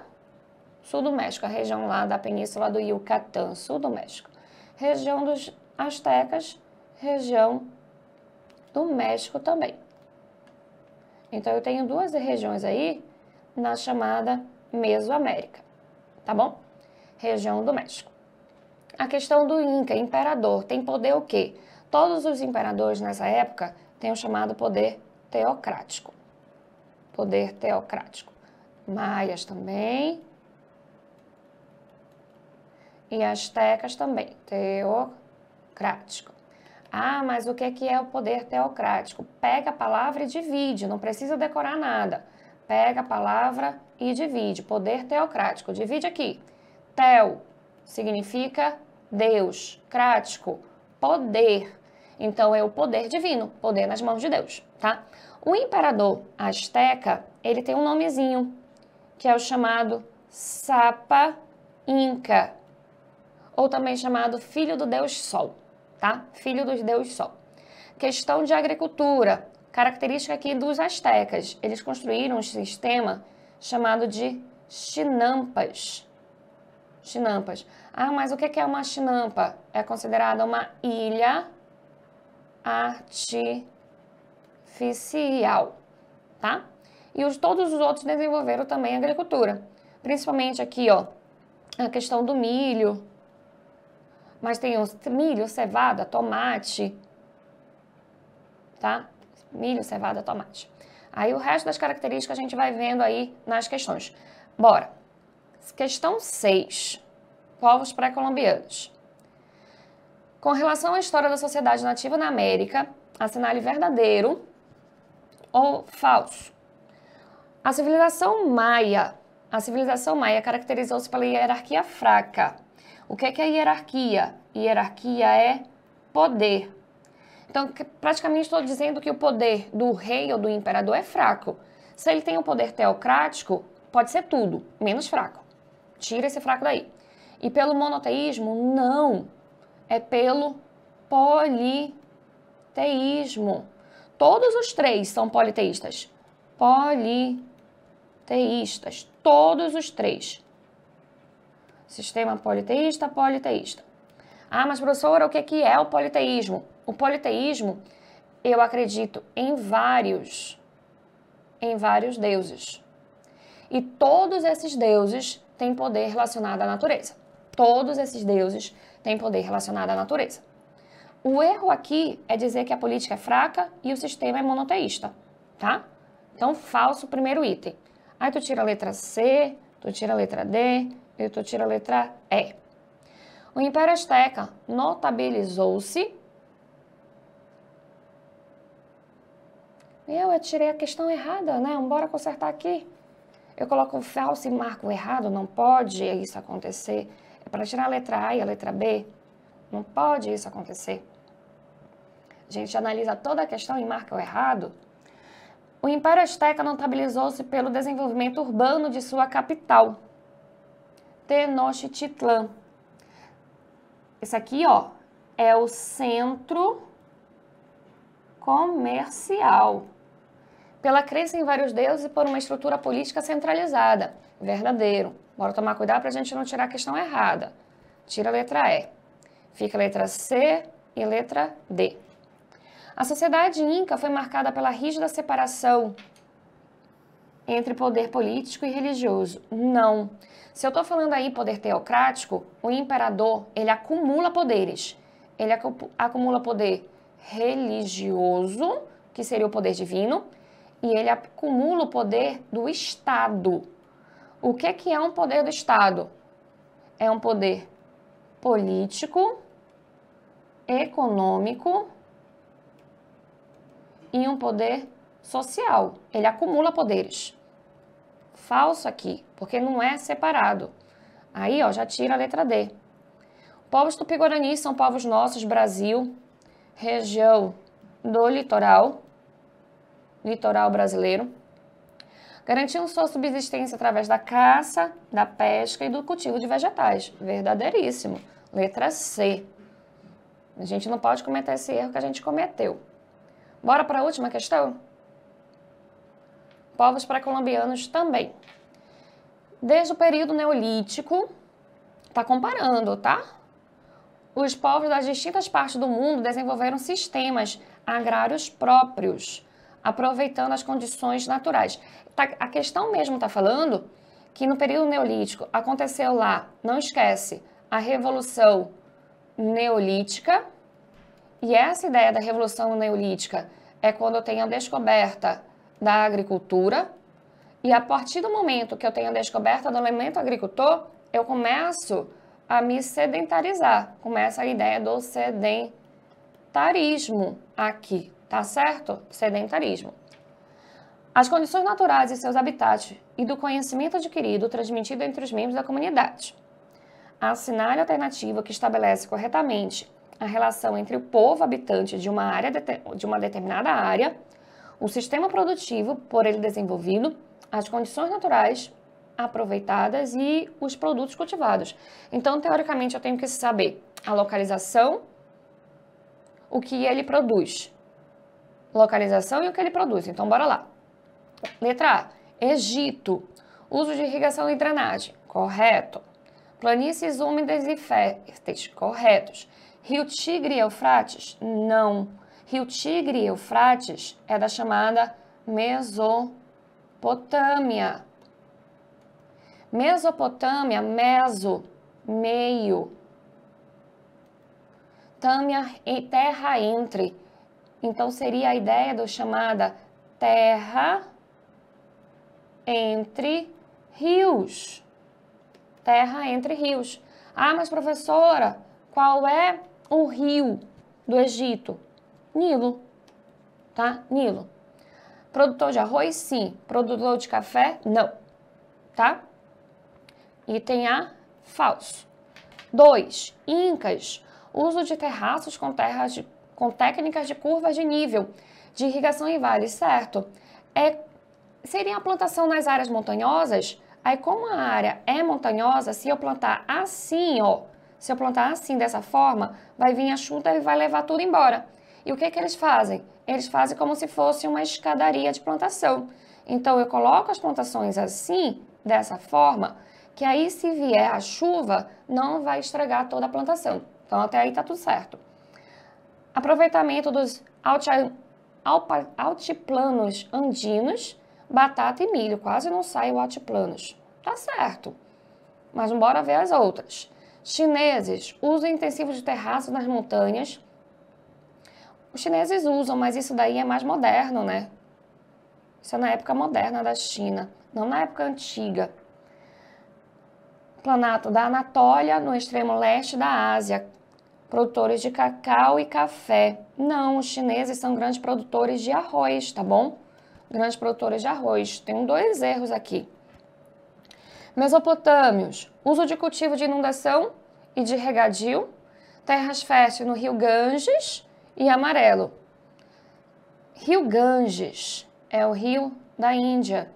Sul do México, a região lá da península do Yucatán, sul do México. Região dos Astecas, região do México também. Então, eu tenho 2 regiões aí na chamada Mesoamérica, tá bom? Região do México. A questão do Inca, imperador, tem poder o quê? Todos os imperadores nessa época têm o chamado poder teocrático. Poder teocrático. Maias também. E astecas também, teocrático. Ah, mas o que é o poder teocrático? Pega a palavra e divide, não precisa decorar nada. Pega a palavra e divide, poder teocrático. Divide aqui. Teo significa Deus, crático, poder. Então, é o poder divino, poder nas mãos de Deus, tá? O imperador asteca, ele tem um nomezinho, que é o chamado Sapa Inca, ou também chamado Filho do Deus Sol, tá? Filho do Deus Sol. Questão de agricultura, característica aqui dos astecas. Eles construíram um sistema chamado de chinampas. Chinampas. Ah, mas o que é uma chinampa? É considerada uma ilha artificial, tá? E todos os outros desenvolveram também agricultura. Principalmente aqui, ó, a questão do milho. Mas tem milho, cevada, tomate, tá? Milho, cevada, tomate. Aí o resto das características a gente vai vendo aí nas questões. Bora. Questão 6. Povos pré-colombianos. Com relação à história da sociedade nativa na América, assinale verdadeiro ou falso. A civilização maia caracterizou-se pela hierarquia fraca. O que é hierarquia? Hierarquia é poder. Então, praticamente estou dizendo que o poder do rei ou do imperador é fraco. Se ele tem um poder teocrático, pode ser tudo, menos fraco. Tira esse fraco daí. E pelo monoteísmo, não. É pelo politeísmo. Todos os 3 são politeístas. Politeístas. Todos os 3. Sistema politeísta, politeísta. Ah, mas professora, o que é o politeísmo? O politeísmo, eu acredito em vários deuses. E todos esses deuses têm poder relacionado à natureza. Todos esses deuses têm poder relacionado à natureza. O erro aqui é dizer que a política é fraca e o sistema é monoteísta, tá? Então, falso o primeiro item. Aí tu tira a letra C, tu tira a letra D e tu tira a letra E. O Império Azteca notabilizou-se. Eu tirei a questão errada, né? Bora consertar aqui. Eu coloco o falso e marco errado, não pode isso acontecer. É para tirar a letra A e a letra B. Não pode isso acontecer. A gente analisa toda a questão e marca o errado. O Império Azteca notabilizou-se pelo desenvolvimento urbano de sua capital, Tenochtitlán. Esse aqui, ó, é o centro comercial. Pela crença em vários deuses e por uma estrutura política centralizada. Verdadeiro. Bora tomar cuidado para a gente não tirar a questão errada. Tira a letra E. Fica a letra C e letra D. A sociedade inca foi marcada pela rígida separação entre poder político e religioso. Não. Se eu estou falando aí poder teocrático, o imperador, ele acumula poderes. Ele acumula poder religioso, que seria o poder divino, e ele acumula o poder do Estado. O que é um poder do Estado? É um poder político, econômico e um poder social. Ele acumula poderes. Falso aqui, porque não é separado. Aí, ó, já tira a letra D. Povos tupi-guarani são povos nossos, Brasil, região do litoral brasileiro. Garantiam sua subsistência através da caça, da pesca e do cultivo de vegetais. Verdadeiríssimo. Letra C. A gente não pode cometer esse erro que a gente cometeu. Bora para a última questão? Povos pré-colombianos também. Desde o período neolítico, tá comparando, tá? Os povos das distintas partes do mundo desenvolveram sistemas agrários próprios, aproveitando as condições naturais. A questão mesmo está falando que no período neolítico aconteceu lá, não esquece, a Revolução Neolítica. E essa ideia da Revolução Neolítica é quando eu tenho a descoberta da agricultura. E a partir do momento que eu tenho a descoberta do elemento agricultor, eu começo a me sedentarizar. Começa a ideia do sedentarismo aqui, tá certo? Sedentarismo. As condições naturais e seus habitats e do conhecimento adquirido transmitido entre os membros da comunidade. Assinale a alternativa que estabelece corretamente a relação entre o povo habitante de uma determinada área, o sistema produtivo por ele desenvolvido, as condições naturais aproveitadas e os produtos cultivados. Então, teoricamente, eu tenho que saber a localização, o que ele produz. Localização e o que ele produz. Então, bora lá. Letra A. Egito. Uso de irrigação e drenagem. Correto. Planícies úmidas e férteis. Corretos. Rio Tigre e Eufrates? Não. Rio Tigre e Eufrates é da chamada Mesopotâmia. Mesopotâmia, meso, meio. Tâmia, terra entre. Então, seria a ideia do chamada terra entre rios. Terra entre rios. Ah, mas professora, qual é o rio do Egito? Nilo, tá? Nilo. Produtor de arroz? Sim. Produtor de café? Não, tá? Item A, falso. 2. Incas. Uso de terraços com técnicas de curvas de nível, de irrigação em vales, certo? Seria a plantação nas áreas montanhosas. Aí, como a área é montanhosa, se eu plantar assim, ó, se eu plantar assim, dessa forma, vai vir a chuva e vai levar tudo embora. E o que eles fazem? Eles fazem como se fosse uma escadaria de plantação. Então, eu coloco as plantações assim, dessa forma, que aí, se vier a chuva, não vai estragar toda a plantação. Então, até aí tá tudo certo. Aproveitamento dos altiplanos andinos, batata e milho. Quase não sai o altiplanos. Tá certo. Mas bora ver as outras. Chineses, uso intensivo de terraços nas montanhas. Os chineses usam, mas isso daí é mais moderno, né? Isso é na época moderna da China, não na época antiga. Planato da Anatólia, no extremo leste da Ásia. Produtores de cacau e café. Não, os chineses são grandes produtores de arroz, tá bom? Grandes produtores de arroz. Tem 2 erros aqui. Mesopotâmios, uso de cultivo de inundação e de regadio. terras férteis no rio Ganges e amarelo. Rio Ganges é o rio da Índia.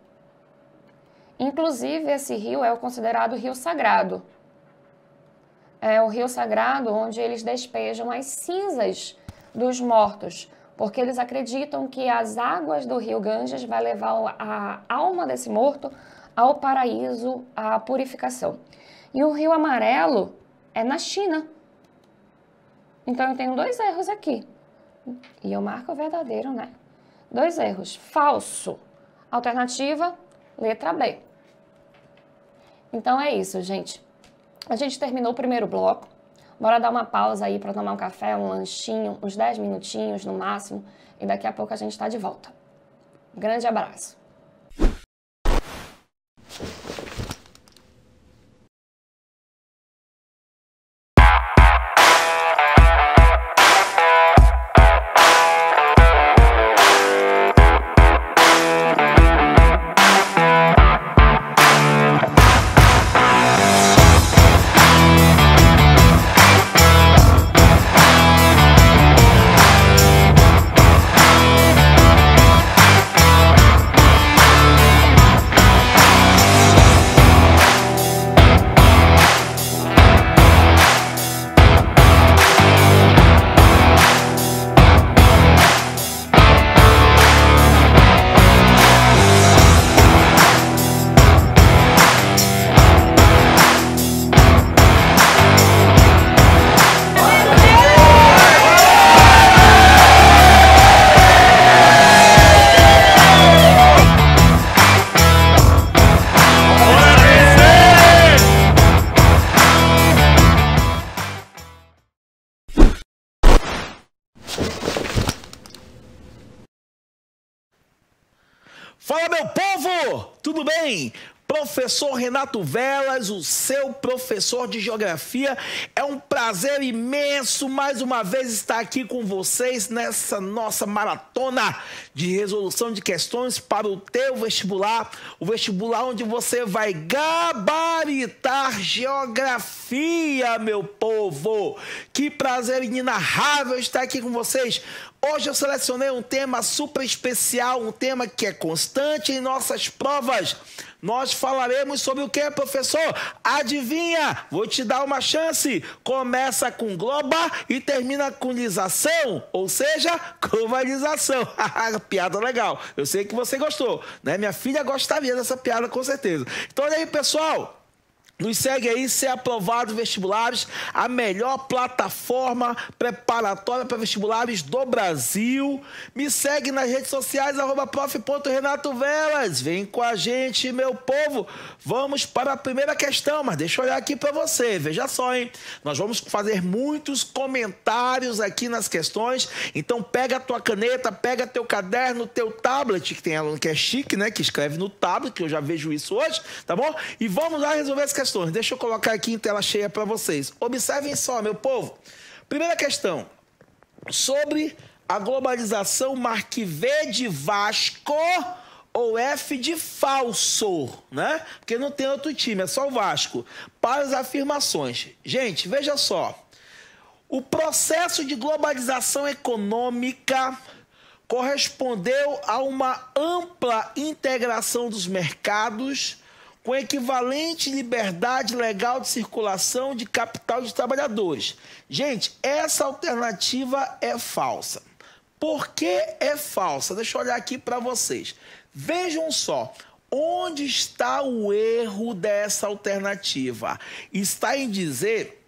Inclusive, esse rio é considerado rio sagrado. É o rio sagrado onde eles despejam as cinzas dos mortos, porque eles acreditam que as águas do rio Ganges vai levar a alma desse morto ao paraíso, à purificação. E o rio amarelo é na China. Então, eu tenho 2 erros aqui. E eu marco o verdadeiro, né? 2 erros. Falso. Alternativa, letra B. Então, é isso, gente. A gente terminou o primeiro bloco. Bora dar uma pausa aí para tomar um café, um lanchinho, uns 10 minutinhos no máximo. E daqui a pouco a gente está de volta. Grande abraço. Fala, meu povo! Tudo bem? Professor Renato Velas, o seu professor de Geografia. É um prazer imenso mais uma vez estar aqui com vocês nessa nossa maratona de resolução de questões para o teu vestibular. O vestibular onde você vai gabaritar Geografia, meu povo. Que prazer inenarrável estar aqui com vocês. Hoje eu selecionei um tema super especial, um tema que é constante em nossas provas. Nós falaremos sobre o que, professor? Adivinha? Vou te dar uma chance. Começa com globa e termina com lisação, ou seja, globalização. Piada legal. Eu sei que você gostou, né? Minha filha gostaria dessa piada, com certeza. Então, olha aí, pessoal. Nos segue aí, Ser Aprovado Vestibulares, a melhor plataforma preparatória para vestibulares do Brasil. Me segue nas redes sociais, @prof.renatovelas. Vem com a gente, meu povo. Vamos para a primeira questão, mas deixa eu olhar aqui para você. Veja só, hein? Nós vamos fazer muitos comentários aqui nas questões. Então pega a tua caneta, pega teu caderno, teu tablet, que tem aluno que é chique, né? Que escreve no tablet, que eu já vejo isso hoje, tá bom? E vamos lá resolver as questões. Deixa eu colocar aqui em tela cheia para vocês. Observem só, meu povo. Primeira questão. Sobre a globalização, marque V de Vasco ou F de falso, né? Porque não tem outro time, é só o Vasco. Para as afirmações. Gente, veja só. O processo de globalização econômica correspondeu a uma ampla integração dos mercados com equivalente liberdade legal de circulação de capital de trabalhadores. Gente, essa alternativa é falsa. Por que é falsa? Deixa eu olhar aqui para vocês. Vejam só, onde está o erro dessa alternativa? Está em dizer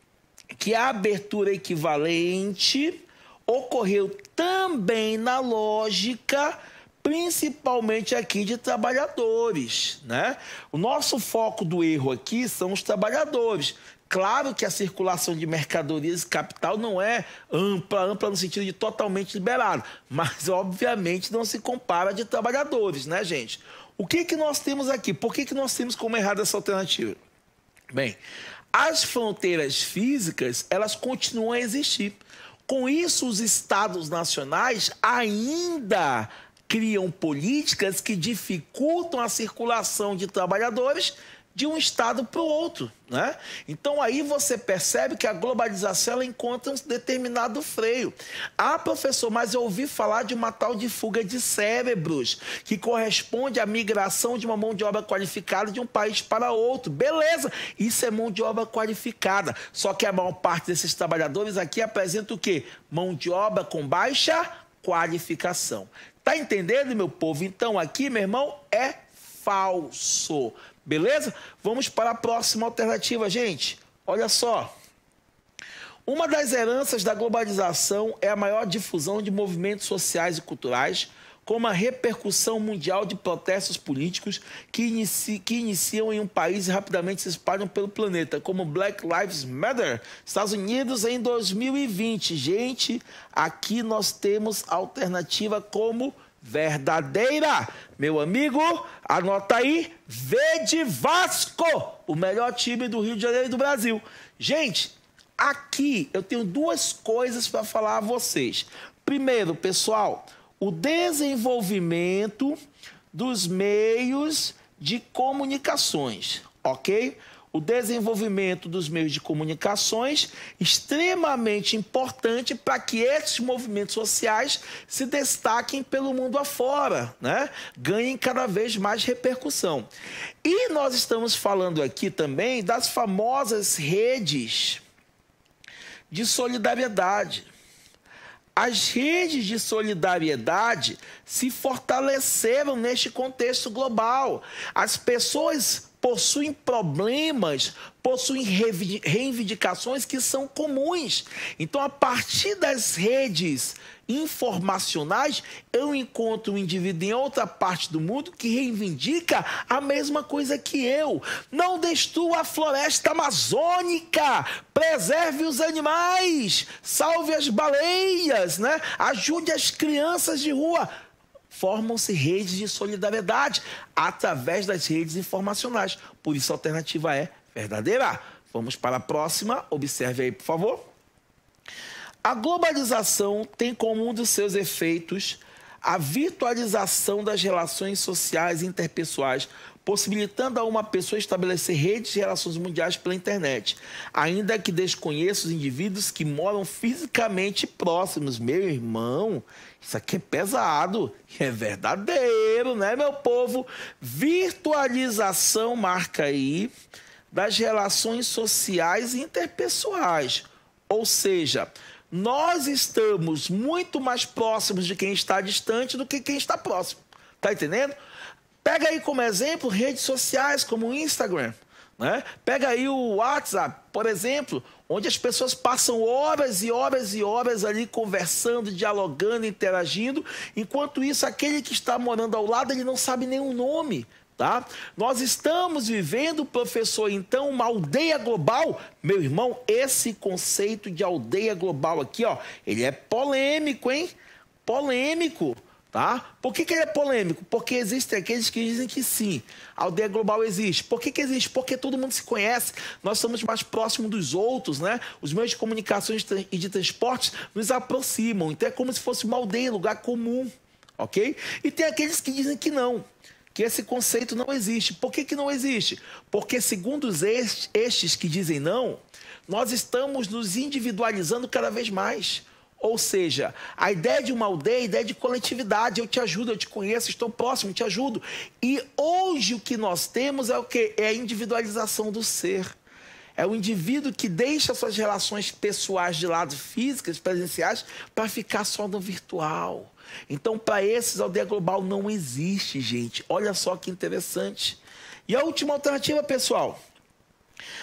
que a abertura equivalente ocorreu também na lógica principalmente aqui de trabalhadores, né? O nosso foco do erro aqui são os trabalhadores. Claro que a circulação de mercadorias e capital não é ampla no sentido de totalmente liberado, mas obviamente não se compara de trabalhadores, né, gente? O que nós temos aqui? Por que nós temos como errado essa alternativa? Bem, as fronteiras físicas, elas continuam a existir. Com isso, os estados nacionais ainda criam políticas que dificultam a circulação de trabalhadores de um estado para o outro, né? Então aí você percebe que a globalização ela encontra um determinado freio. Ah, professor, mas eu ouvi falar de uma tal de fuga de cérebros, que corresponde à migração de uma mão de obra qualificada de um país para outro. Beleza, isso é mão de obra qualificada. Só que a maior parte desses trabalhadores aqui apresenta o quê? Mão de obra com baixa qualificação. Tá entendendo, meu povo? Então aqui, meu irmão, é falso. Beleza? Vamos para a próxima alternativa, gente. Olha só. Uma das heranças da globalização é a maior difusão de movimentos sociais e culturais, com uma repercussão mundial de protestos políticos que iniciam em um país e rapidamente se espalham pelo planeta, como Black Lives Matter, Estados Unidos, em 2020. Gente, aqui nós temos alternativa como verdadeira. Meu amigo, anota aí, V de Vasco, o melhor time do Rio de Janeiro e do Brasil. Gente, aqui eu tenho duas coisas para falar a vocês. Primeiro, pessoal, o desenvolvimento dos meios de comunicações, ok? O desenvolvimento dos meios de comunicações extremamente importante para que esses movimentos sociais se destaquem pelo mundo afora, né? Ganhem cada vez mais repercussão. E nós estamos falando aqui também das famosas redes de solidariedade. As redes de solidariedade se fortaleceram neste contexto global. As pessoas possuem problemas, possuem reivindicações que são comuns. Então, a partir das redes informacionais, eu encontro um indivíduo em outra parte do mundo que reivindica a mesma coisa que eu. Não destrua a floresta amazônica, preserve os animais, salve as baleias, né? Ajude as crianças de rua. Formam-se redes de solidariedade através das redes informacionais. Por isso a alternativa é verdadeira. Vamos para a próxima. Observe aí, por favor. A globalização tem como um dos seus efeitos a virtualização das relações sociais e interpessoais, possibilitando a uma pessoa estabelecer redes de relações mundiais pela internet, ainda que desconheça os indivíduos que moram fisicamente próximos. Meu irmão, isso aqui é pesado, é verdadeiro, né, meu povo? Virtualização, marca aí, das relações sociais e interpessoais. Ou seja, nós estamos muito mais próximos de quem está distante do que quem está próximo. Tá entendendo? Pega aí como exemplo redes sociais como o Instagram, né? Pega aí o WhatsApp, por exemplo, onde as pessoas passam horas e horas e horas ali conversando, dialogando, interagindo, enquanto isso aquele que está morando ao lado ele não sabe nem o nome. Tá? Nós estamos vivendo, professor, então, uma aldeia global. Meu irmão, esse conceito de aldeia global aqui, ó, ele é polêmico, hein? Polêmico, tá? Por que ele é polêmico? Porque existem aqueles que dizem que sim, a aldeia global existe. Por que existe? Porque todo mundo se conhece, nós estamos mais próximos dos outros, né? Os meios de comunicação e de transportes nos aproximam. Então é como se fosse uma aldeia, lugar comum, ok? E tem aqueles que dizem que não, que esse conceito não existe. Por que não existe? Porque, segundo estes que dizem não, nós estamos nos individualizando cada vez mais. Ou seja, a ideia de uma aldeia, a ideia de coletividade, eu te ajudo, eu te conheço, estou próximo, te ajudo. E hoje o que nós temos é o quê? É a individualização do ser. É o indivíduo que deixa suas relações pessoais de lado, físicas, presenciais, para ficar só no virtual. Então, para esses, a aldeia global não existe, gente. Olha só que interessante. E a última alternativa, pessoal.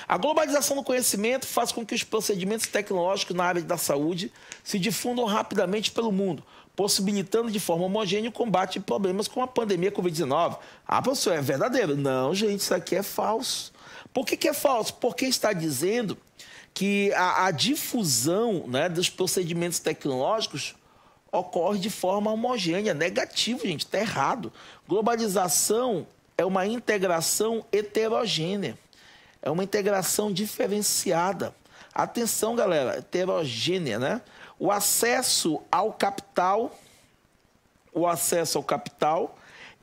A globalização do conhecimento faz com que os procedimentos tecnológicos na área da saúde se difundam rapidamente pelo mundo, possibilitando de forma homogênea o combate a problemas como a pandemia Covid-19. Ah, professor, é verdadeiro? Não, gente, isso aqui é falso. Por que é falso? Porque está dizendo que a difusão, né, dos procedimentos tecnológicos ocorre de forma homogênea. Negativo, gente, está errado. Globalização é uma integração heterogênea. É uma integração diferenciada. Atenção, galera, heterogênea, né? O acesso ao capital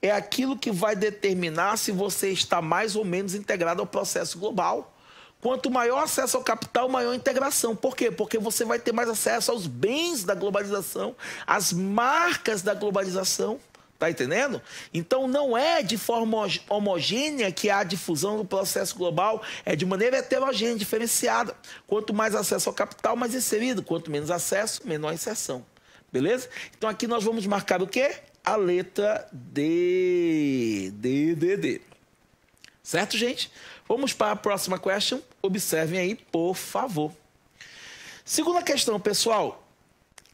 é aquilo que vai determinar se você está mais ou menos integrado ao processo global. Quanto maior acesso ao capital, maior integração. Por quê? Porque você vai ter mais acesso aos bens da globalização, às marcas da globalização. Tá entendendo? Então, não é de forma homogênea que há a difusão do processo global, é de maneira heterogênea, diferenciada. Quanto mais acesso ao capital, mais inserido. Quanto menos acesso, menor inserção. Beleza? Então, aqui nós vamos marcar o quê? A letra D. D. Certo, gente? Vamos para a próxima question. Observem aí, por favor. Segunda questão, pessoal.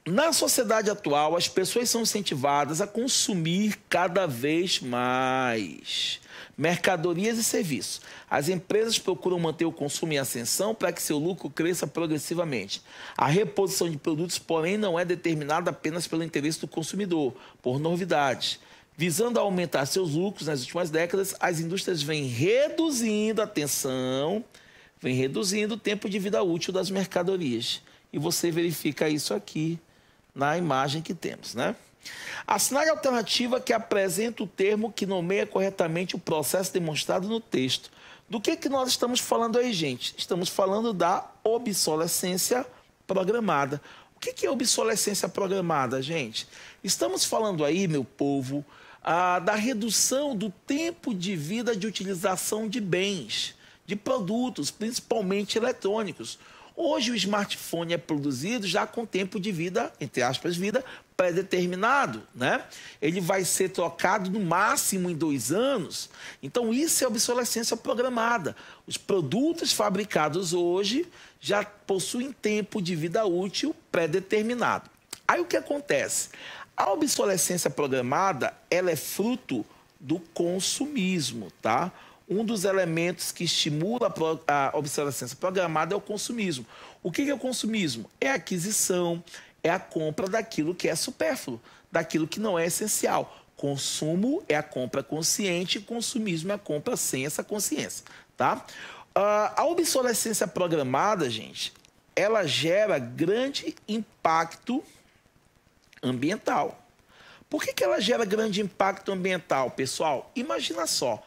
Na sociedade atual, as pessoas são incentivadas a consumir cada vez mais mercadorias e serviços. As empresas procuram manter o consumo em ascensão para que seu lucro cresça progressivamente. A reposição de produtos, porém, não é determinada apenas pelo interesse do consumidor, por novidades. Visando aumentar seus lucros nas últimas décadas, as indústrias vêm reduzindo, atenção, vêm reduzindo o tempo de vida útil das mercadorias. E você verifica isso aqui na imagem que temos, né? Assinale a alternativa que apresenta o termo que nomeia corretamente o processo demonstrado no texto. Do que nós estamos falando aí, gente? Estamos falando da obsolescência programada. O que é obsolescência programada, gente? Estamos falando aí, meu povo, da redução do tempo de vida de utilização de bens, de produtos, principalmente eletrônicos. Hoje o smartphone é produzido já com tempo de vida, entre aspas, vida pré-determinado, né? Ele vai ser trocado no máximo em 2 anos. Então isso é obsolescência programada. Os produtos fabricados hoje já possuem tempo de vida útil pré-determinado. Aí o que acontece? A obsolescência programada, ela é fruto do consumismo, tá? Um dos elementos que estimula a obsolescência programada é o consumismo. O que é o consumismo? É a aquisição, é a compra daquilo que é supérfluo, daquilo que não é essencial. Consumo é a compra consciente, consumismo é a compra sem essa consciência, tá? A obsolescência programada, gente, ela gera grande impacto ambiental. Por que ela gera grande impacto ambiental, pessoal? Imagina só.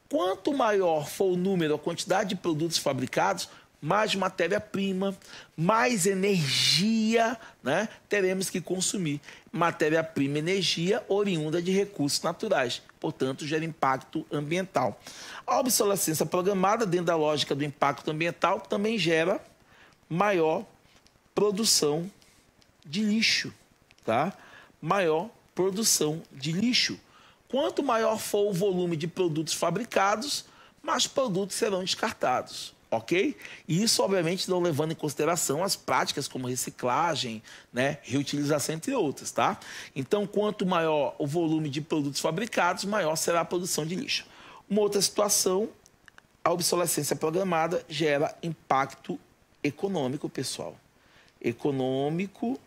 Quanto maior for o número, a quantidade de produtos fabricados, mais matéria-prima, mais energia, né, teremos que consumir. Matéria-prima e energia oriunda de recursos naturais, portanto, gera impacto ambiental. A obsolescência programada, dentro da lógica do impacto ambiental, também gera maior produção de lixo, tá? Maior produção de lixo. Quanto maior for o volume de produtos fabricados, mais produtos serão descartados, ok? E isso, obviamente, não levando em consideração as práticas como reciclagem, né, reutilização, entre outras, tá? Então, quanto maior o volume de produtos fabricados, maior será a produção de lixo. Uma outra situação, a obsolescência programada gera impacto econômico, pessoal. Econômico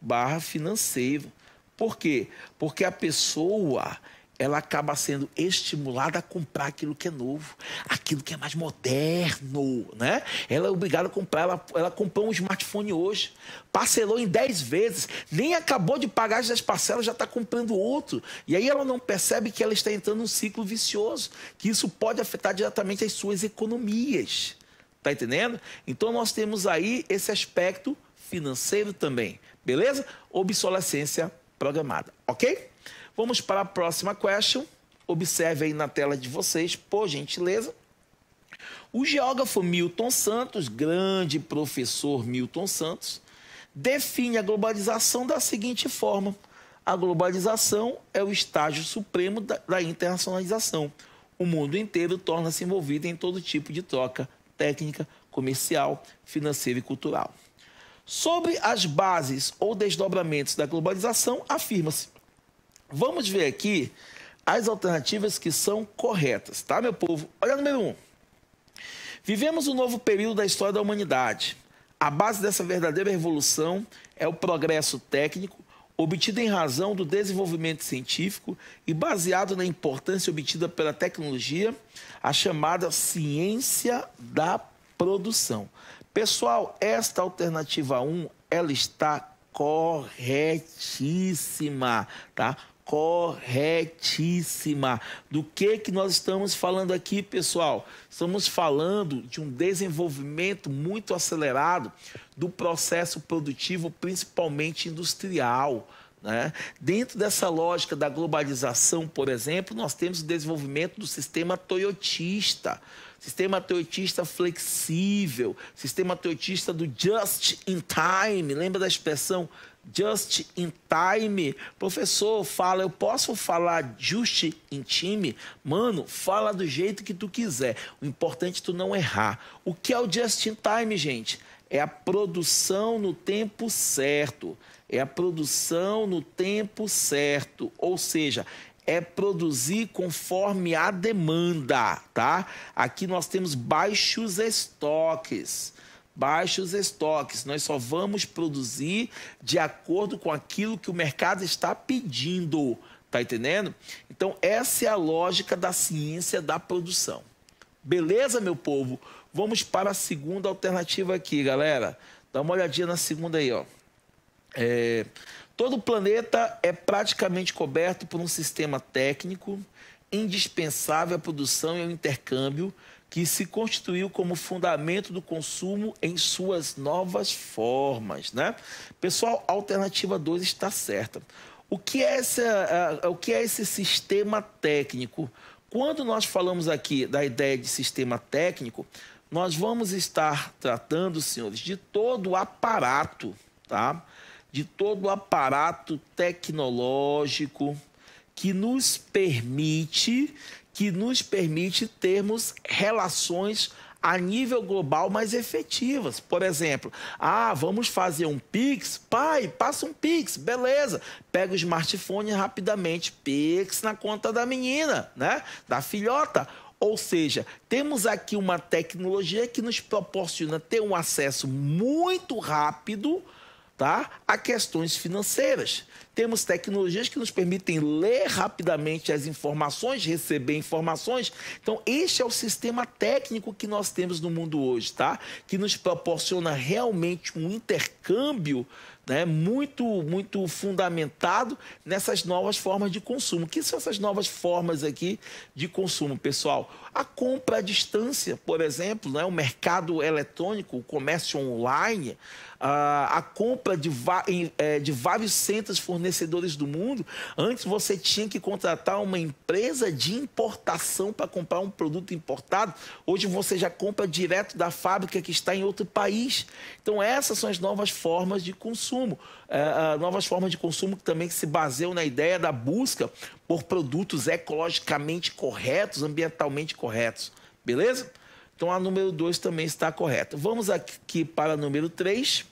/ financeiro. Por quê? Porque a pessoa, ela acaba sendo estimulada a comprar aquilo que é novo, aquilo que é mais moderno, né? Ela é obrigada a comprar, ela comprou um smartphone hoje, parcelou em 10 vezes, nem acabou de pagar as 10 parcelas, já está comprando outro. E aí ela não percebe que ela está entrando num ciclo vicioso, que isso pode afetar diretamente as suas economias. Tá entendendo? Então nós temos aí esse aspecto financeiro também, beleza? Obsolescência programada, ok? Vamos para a próxima question. Observe aí na tela de vocês, por gentileza. O geógrafo Milton Santos, grande professor Milton Santos, define a globalização da seguinte forma: a globalização é o estágio supremo da internacionalização. O mundo inteiro torna-se envolvido em todo tipo de troca técnica, comercial, financeira e cultural. Sobre as bases ou desdobramentos da globalização, afirma-se. Vamos ver aqui as alternativas que são corretas, tá, meu povo? Olha a número 1. Vivemos um novo período da história da humanidade. A base dessa verdadeira revolução é o progresso técnico, obtido em razão do desenvolvimento científico e baseado na importância obtida pela tecnologia, a chamada ciência da produção. Pessoal, esta alternativa 1, ela está corretíssima, tá? Corretíssima. Do que nós estamos falando aqui, pessoal? Estamos falando de um desenvolvimento muito acelerado do processo produtivo, principalmente industrial, né? Dentro dessa lógica da globalização, por exemplo, nós temos o desenvolvimento do sistema toyotista, sistema toyotista flexível, sistema toyotista do just in time. Lembra da expressão just in time? Professor, eu posso falar just in time? Mano, fala do jeito que tu quiser. O importante é tu não errar. O que é o just in time, gente? É a produção no tempo certo. É a produção no tempo certo. Ou seja, é produzir conforme a demanda, tá? Aqui nós temos baixos estoques. Baixos estoques. Nós só vamos produzir de acordo com aquilo que o mercado está pedindo. Tá entendendo? Então, essa é a lógica da ciência da produção. Beleza, meu povo? Vamos para a segunda alternativa aqui, galera. Dá uma olhadinha na segunda aí, ó. Todo o planeta é praticamente coberto por um sistema técnico indispensável à produção e ao intercâmbio que se constituiu como fundamento do consumo em suas novas formas, né? Pessoal, a alternativa 2 está certa. O que é esse sistema técnico? Quando nós falamos aqui da ideia de sistema técnico, nós vamos estar tratando, senhores, de todo o aparato, tá? De todo o aparato tecnológico que nos permite termos relações a nível global mais efetivas. Por exemplo, vamos fazer um Pix? Pai, passa um Pix, beleza. Pega o smartphone rapidamente, Pix na conta da menina, né? Da filhota. Ou seja, temos aqui uma tecnologia que nos proporciona ter um acesso muito rápido, tá, a questões financeiras. Temos tecnologias que nos permitem ler rapidamente as informações, receber informações. Então, este é o sistema técnico que nós temos no mundo hoje, tá? Que nos proporciona realmente um intercâmbio, né, muito fundamentado nessas novas formas de consumo. O que são essas novas formas aqui de consumo, pessoal? A compra à distância, por exemplo, né, o mercado eletrônico, o comércio online, a compra de vários centros fornecedores do mundo. Antes você tinha que contratar uma empresa de importação para comprar um produto importado. Hoje você já compra direto da fábrica que está em outro país. Então essas são as novas formas de consumo. Novas formas de consumo que também se baseiam na ideia da busca por produtos ecologicamente corretos, ambientalmente corretos. Beleza? Então a número 2 também está correta. Vamos aqui para a número 3.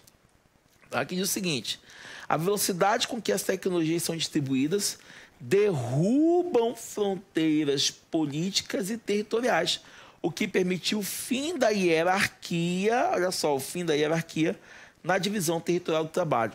Aqui diz o seguinte: a velocidade com que as tecnologias são distribuídas derrubam fronteiras políticas e territoriais, o que permitiu o fim da hierarquia, olha só, o fim da hierarquia na divisão territorial do trabalho.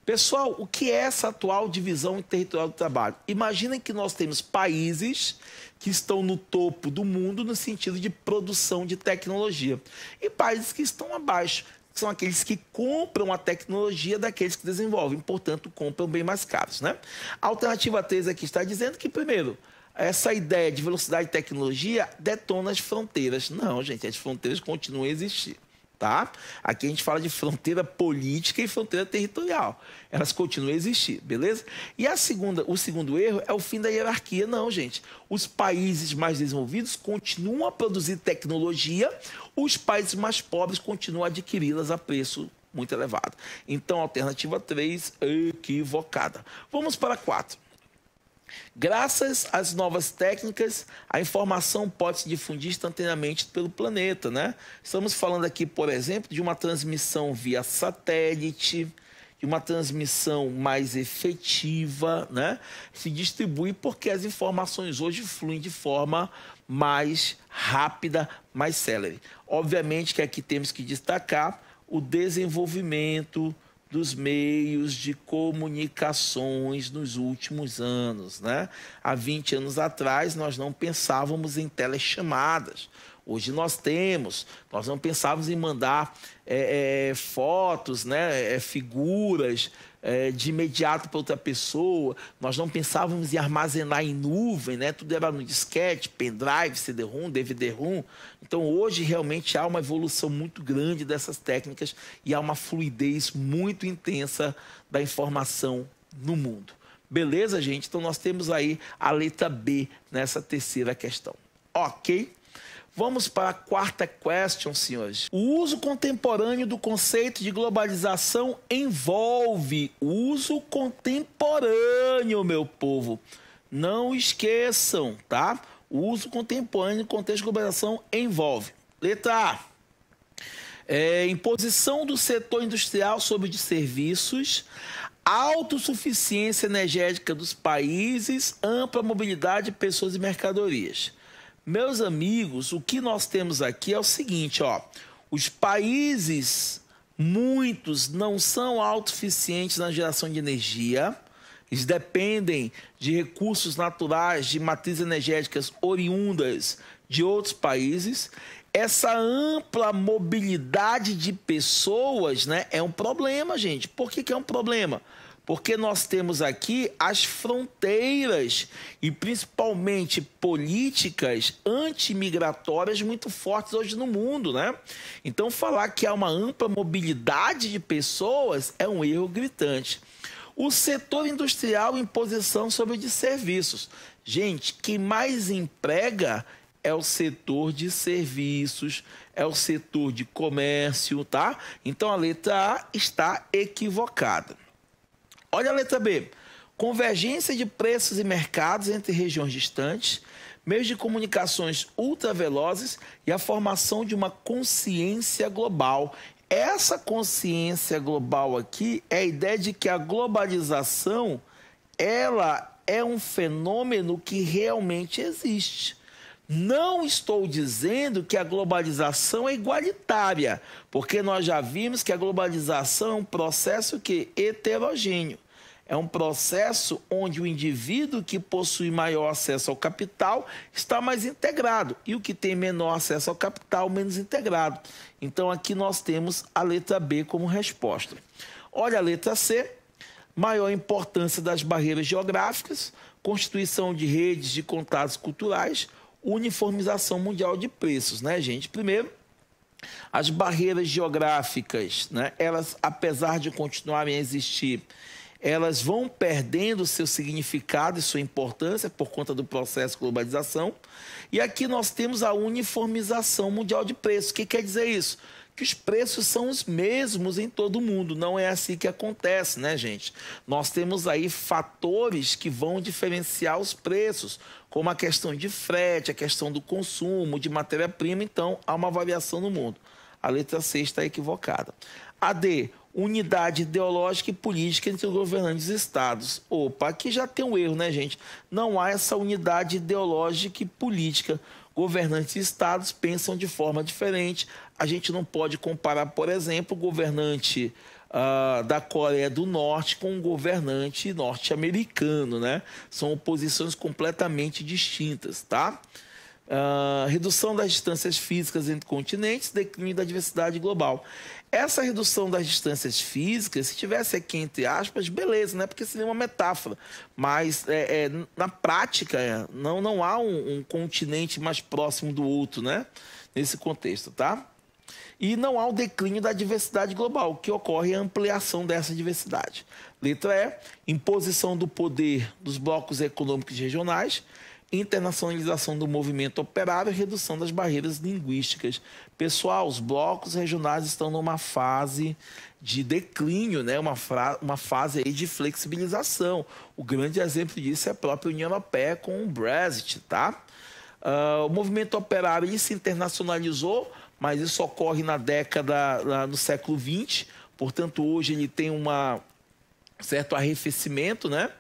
Pessoal, o que é essa atual divisão territorial do trabalho? Imaginem que nós temos países que estão no topo do mundo no sentido de produção de tecnologia e países que estão abaixo, que são aqueles que compram a tecnologia daqueles que desenvolvem, portanto, compram bem mais caros, né? A alternativa 3 aqui está dizendo que, primeiro, essa ideia de velocidade de tecnologia detona as fronteiras. Não, gente, as fronteiras continuam a existir, tá? Aqui a gente fala de fronteira política e fronteira territorial. Elas continuam a existir, beleza? E o segundo erro é o fim da hierarquia. Não, gente. Os países mais desenvolvidos continuam a produzir tecnologia, os países mais pobres continuam a adquiri-las a preço muito elevado. Então, a alternativa 3, equivocada. Vamos para a 4. Graças às novas técnicas, a informação pode se difundir instantaneamente pelo planeta, né? Estamos falando aqui, por exemplo, de uma transmissão via satélite, de uma transmissão mais efetiva, né? Se distribui porque as informações hoje fluem de forma mais rápida, mais célere. Obviamente que aqui temos que destacar o desenvolvimento dos meios de comunicações nos últimos anos, né? Há 20 anos atrás, nós não pensávamos em telechamadas. Hoje nós não pensávamos em mandar fotos, né? Figuras de imediato para outra pessoa, nós não pensávamos em armazenar em nuvem, né? Tudo era no disquete, pendrive, CD-ROM, DVD-ROM. Então, hoje, realmente, há uma evolução muito grande dessas técnicas e há uma fluidez muito intensa da informação no mundo. Beleza, gente? Então, nós temos aí a letra B nessa terceira questão. Ok? Vamos para a quarta question, senhores. O uso contemporâneo do conceito de globalização envolve uso contemporâneo, meu povo. Não esqueçam, tá? O uso contemporâneo no contexto de globalização envolve. Letra A. Imposição do setor industrial sobre o de serviços, autossuficiência energética dos países, ampla mobilidade de pessoas e mercadorias. Meus amigos, o que nós temos aqui é o seguinte, ó. Os países, muitos, não são autossuficientes na geração de energia. Eles dependem de recursos naturais, de matrizes energéticas oriundas de outros países. Essa ampla mobilidade de pessoas, né, é um problema, gente. Por que é um problema? Porque nós temos aqui as fronteiras e principalmente políticas antimigratórias muito fortes hoje no mundo, né? Então, falar que há uma ampla mobilidade de pessoas é um erro gritante. O setor industrial em posição sobre o de serviços. Gente, quem mais emprega é o setor de serviços, é o setor de comércio, tá? Então, a letra A está equivocada. Olha a letra B. Convergência de preços e mercados entre regiões distantes, meios de comunicações ultravelozes e a formação de uma consciência global. Essa consciência global aqui é a ideia de que a globalização, ela é um fenômeno que realmente existe. Não estou dizendo que a globalização é igualitária, porque nós já vimos que a globalização é um processo heterogêneo. É um processo onde o indivíduo que possui maior acesso ao capital está mais integrado e o que tem menor acesso ao capital, menos integrado. Então, aqui nós temos a letra B como resposta. Olha a letra C. Maior importância das barreiras geográficas, constituição de redes de contatos culturais, uniformização mundial de preços, né, gente? Primeiro, as barreiras geográficas, né, elas, apesar de continuarem a existir, elas vão perdendo seu significado e sua importância por conta do processo de globalização. E aqui nós temos a uniformização mundial de preços. O que quer dizer isso? Que os preços são os mesmos em todo o mundo. Não é assim que acontece, né, gente? Nós temos aí fatores que vão diferenciar os preços, como a questão de frete, a questão do consumo, de matéria-prima. Então, há uma variação no mundo. A letra C está equivocada. A D, unidade ideológica e política entre os governantes dos estados. Opa, aqui já tem um erro, né, gente? Não há essa unidade ideológica e política. Governantes e estados pensam de forma diferente. A gente não pode comparar, por exemplo, o governante da Coreia do Norte com um governante norte-americano, né? São posições completamente distintas, tá? Redução das distâncias físicas entre continentes, declínio da diversidade global. Essa redução das distâncias físicas, se tivesse aqui entre aspas, beleza, né? Porque seria uma metáfora. Mas na prática, não há um continente mais próximo do outro, né? Nesse contexto, tá? E não há o declínio da diversidade global, o que ocorre é a ampliação dessa diversidade. Letra E, imposição do poder dos blocos econômicos regionais, internacionalização do movimento operário e redução das barreiras linguísticas. Pessoal, os blocos regionais estão numa fase de declínio, né? Uma fase aí de flexibilização. O grande exemplo disso é a própria União Europeia com o Brexit, tá? O movimento operário ele se internacionalizou, mas isso ocorre no século XX, portanto, hoje ele tem um certo arrefecimento, né?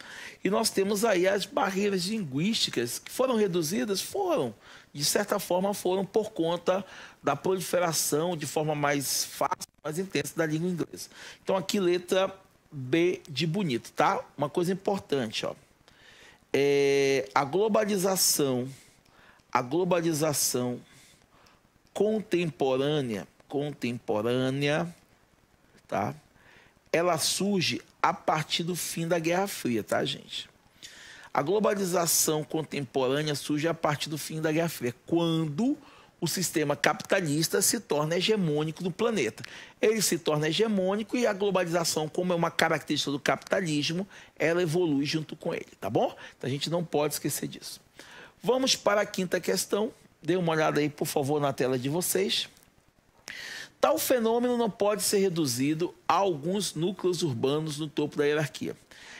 E nós temos aí as barreiras linguísticas que foram reduzidas, de certa forma foram por conta da proliferação de forma mais fácil, mais intensa da língua inglesa. Então aqui letra B de bonito, tá? Uma coisa importante, ó. A globalização contemporânea, tá? ela surge a partir do fim da Guerra Fria, tá, gente? A globalização contemporânea surge a partir do fim da Guerra Fria, quando o sistema capitalista se torna hegemônico no planeta. Ele se torna hegemônico e a globalização, como é uma característica do capitalismo, ela evolui junto com ele, tá bom? Então a gente não pode esquecer disso. Vamos para a quinta questão. Dê uma olhada aí, por favor, na tela de vocês. Tal fenômeno não pode ser reduzido a alguns núcleos urbanos no topo da hierarquia.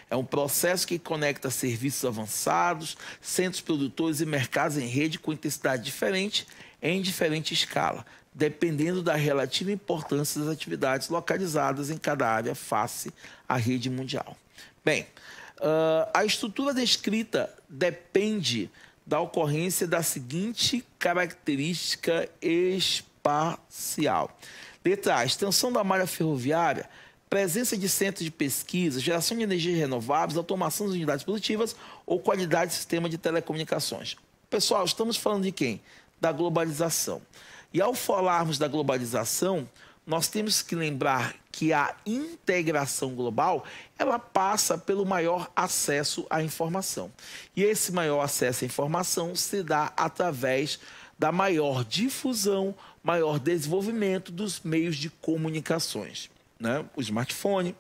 É um processo que conecta serviços avançados, centros produtores e mercados em rede com intensidade diferente, em diferente escala, dependendo da relativa importância das atividades localizadas em cada área face à rede mundial. Bem, a estrutura descrita depende da ocorrência da seguinte característica espacial. Letra A, extensão da malha ferroviária, presença de centros de pesquisa, geração de energias renováveis, automação das unidades produtivas ou qualidade do sistema de telecomunicações. Pessoal, estamos falando de quem? Da globalização. E ao falarmos da globalização, nós temos que lembrar que a integração global, ela passa pelo maior acesso à informação. E esse maior acesso à informação se dá através da maior difusão, maior desenvolvimento dos meios de comunicações, né? O smartphone,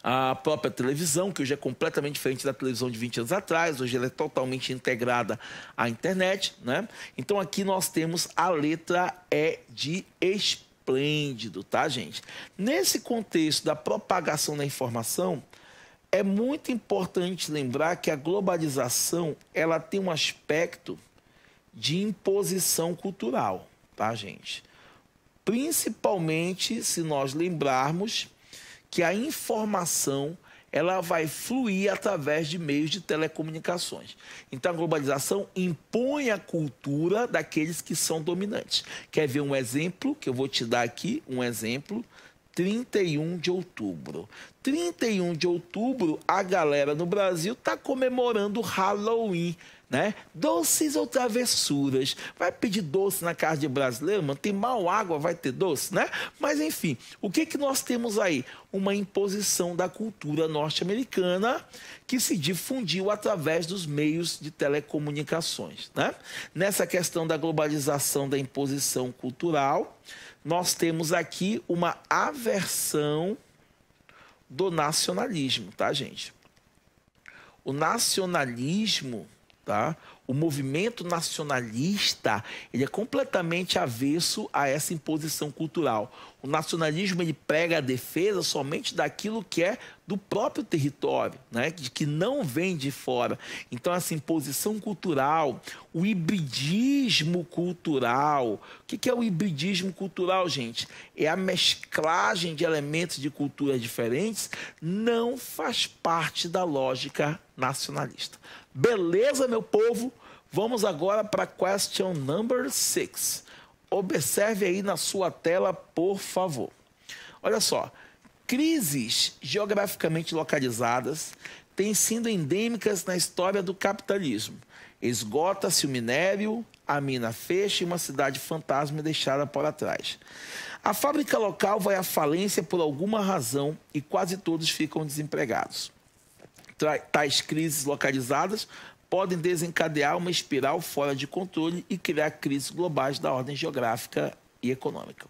a própria televisão, que hoje é completamente diferente da televisão de 20 anos atrás, hoje ela é totalmente integrada à internet, né? Então aqui nós temos a letra E de esplêndido, tá, gente? Nesse contexto da propagação da informação, é muito importante lembrar que a globalização, ela tem um aspecto de imposição cultural, tá, gente? Principalmente se nós lembrarmos que a informação ela vai fluir através de meios de telecomunicações. Então, a globalização impõe a cultura daqueles que são dominantes. Quer ver um exemplo? Que eu vou te dar aqui, um exemplo. 31 de outubro. 31 de outubro, a galera no Brasil está comemorando o Halloween, né? Doces ou travessuras. Vai pedir doce na casa de brasileiro, mano? Tem mal água, vai ter doce, né? Mas, enfim, o que nós temos aí? Uma imposição da cultura norte-americana que se difundiu através dos meios de telecomunicações, né? Nessa questão da globalização, da imposição cultural, nós temos aqui uma aversão do nacionalismo, tá, gente? O nacionalismo, tá? O movimento nacionalista, ele é completamente avesso a essa imposição cultural. O nacionalismo, ele prega a defesa somente daquilo que é do próprio território, né? Que não vem de fora. Então, essa imposição cultural, o hibridismo cultural. O que é o hibridismo cultural, gente? É a mesclagem de elementos de culturas diferentes, não faz parte da lógica nacionalista. Beleza, meu povo? Vamos agora para a question number 6. Observe aí na sua tela, por favor. Olha só, crises geograficamente localizadas têm sido endêmicas na história do capitalismo. Esgota-se o minério, a mina fecha e uma cidade fantasma é deixada para trás. A fábrica local vai à falência por alguma razão e quase todos ficam desempregados. Tais crises localizadas podem desencadear uma espiral fora de controle e criar crises globais da ordem geográfica e econômica.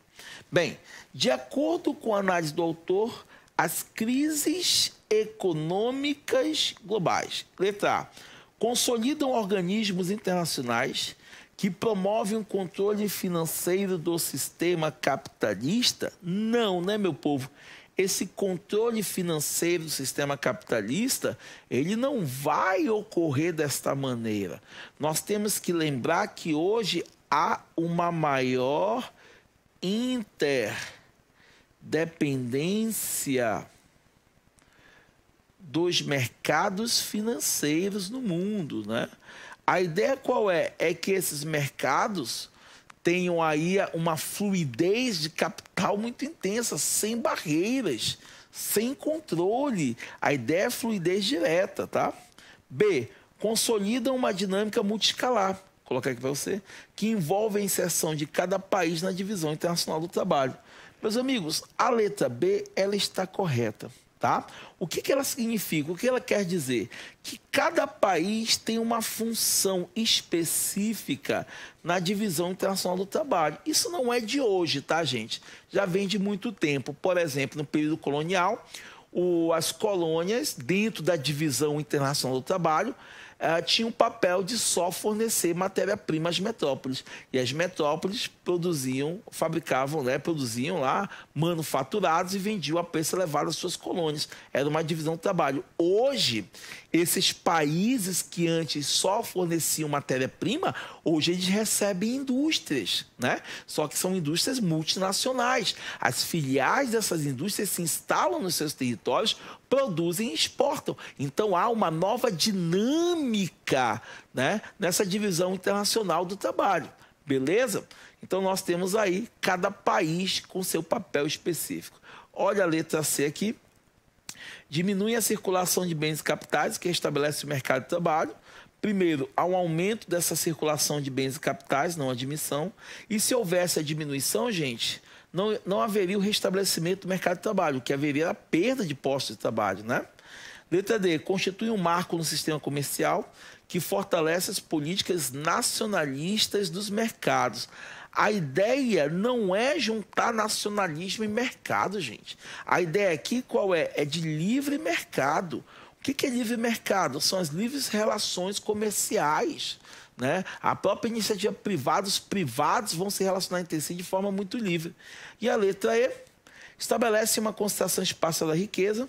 Bem, de acordo com a análise do autor, as crises econômicas globais, letra A, consolidam organismos internacionais que promovem um controle financeiro do sistema capitalista? Não, né, meu povo? Esse controle financeiro do sistema capitalista, ele não vai ocorrer desta maneira. Nós temos que lembrar que hoje há uma maior interdependência dos mercados financeiros no mundo, né? A ideia qual é? É que esses mercados tenham aí uma fluidez de capital muito intensa, sem barreiras, sem controle. A ideia é fluidez direta, tá? B, consolidam uma dinâmica multiescalar, vou colocar aqui para você, que envolve a inserção de cada país na divisão internacional do trabalho. Meus amigos, a letra B, ela está correta, tá? O que ela significa? O que ela quer dizer? Que cada país tem uma função específica na divisão internacional do trabalho. Isso não é de hoje, tá, gente? Já vem de muito tempo. Por exemplo, no período colonial, as colônias, dentro da divisão internacional do trabalho, tinha um papel de só fornecer matéria-prima às metrópoles. E as metrópoles produziam lá manufaturados e vendiam a preço elevado às suas colônias. Era uma divisão do trabalho. Hoje, esses países que antes só forneciam matéria-prima, hoje eles recebem indústrias, né? Só que são indústrias multinacionais. As filiais dessas indústrias se instalam nos seus territórios, produzem e exportam. Então, há uma nova dinâmica, né, nessa divisão internacional do trabalho. Beleza? Então, nós temos aí cada país com seu papel específico. Olha a letra C aqui. Diminui a circulação de bens e capitais, que estabelece o mercado de trabalho. Primeiro, há um aumento dessa circulação de bens e capitais, não a diminuição. E se houvesse a diminuição, gente, não haveria o restabelecimento do mercado de trabalho, o que haveria a perda de postos de trabalho, né? Letra D, constitui um marco no sistema comercial que fortalece as políticas nacionalistas dos mercados. A ideia não é juntar nacionalismo e mercado, gente. A ideia aqui qual é? É de livre mercado. O que é livre mercado? São as livres relações comerciais, né? A própria iniciativa privada, os privados vão se relacionar entre si de forma muito livre. E a letra E estabelece uma concentração espacial da riqueza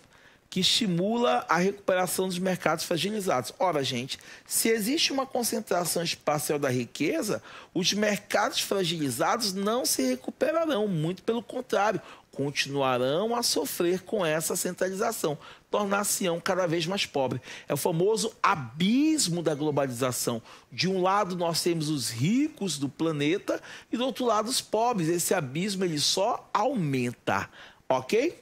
que estimula a recuperação dos mercados fragilizados. Ora, gente, se existe uma concentração espacial da riqueza, os mercados fragilizados não se recuperarão, muito pelo contrário, continuarão a sofrer com essa centralização, tornar-se-ão cada vez mais pobres. É o famoso abismo da globalização. De um lado nós temos os ricos do planeta e do outro lado os pobres. Esse abismo ele só aumenta, ok?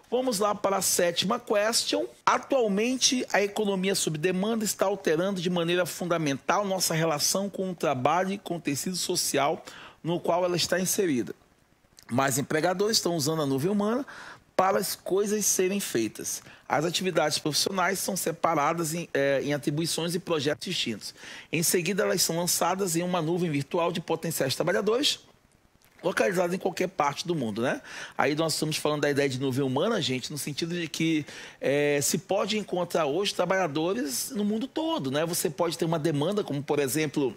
Vamos lá para a 7ª question. Atualmente, a economia sob demanda está alterando de maneira fundamental nossa relação com o trabalho e com o tecido social no qual ela está inserida. Mais empregadores estão usando a nuvem humana para as coisas serem feitas. As atividades profissionais são separadas em atribuições e projetos distintos. Em seguida, elas são lançadas em uma nuvem virtual de potenciais trabalhadores, localizado em qualquer parte do mundo, né? Aí nós estamos falando da ideia de nuvem humana, gente, no sentido de que se pode encontrar hoje trabalhadores no mundo todo, né? Você pode ter uma demanda, como por exemplo,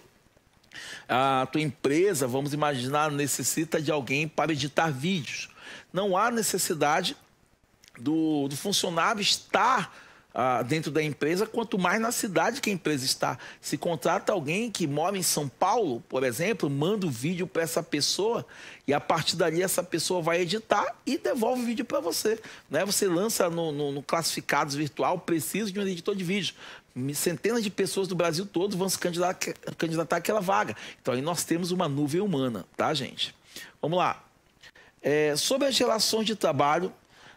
a tua empresa, vamos imaginar, necessita de alguém para editar vídeos. Não há necessidade do funcionário estar dentro da empresa, quanto mais na cidade que a empresa está. Se contrata alguém que mora em São Paulo, por exemplo, manda o vídeo para essa pessoa e a partir dali essa pessoa vai editar e devolve o vídeo para você, né? Você lança no classificados virtual, preciso de um editor de vídeo. Centenas de pessoas do Brasil todo vão se candidatar àquela vaga. Então aí nós temos uma nuvem humana, tá, gente? Vamos lá. Sobre as relações de trabalho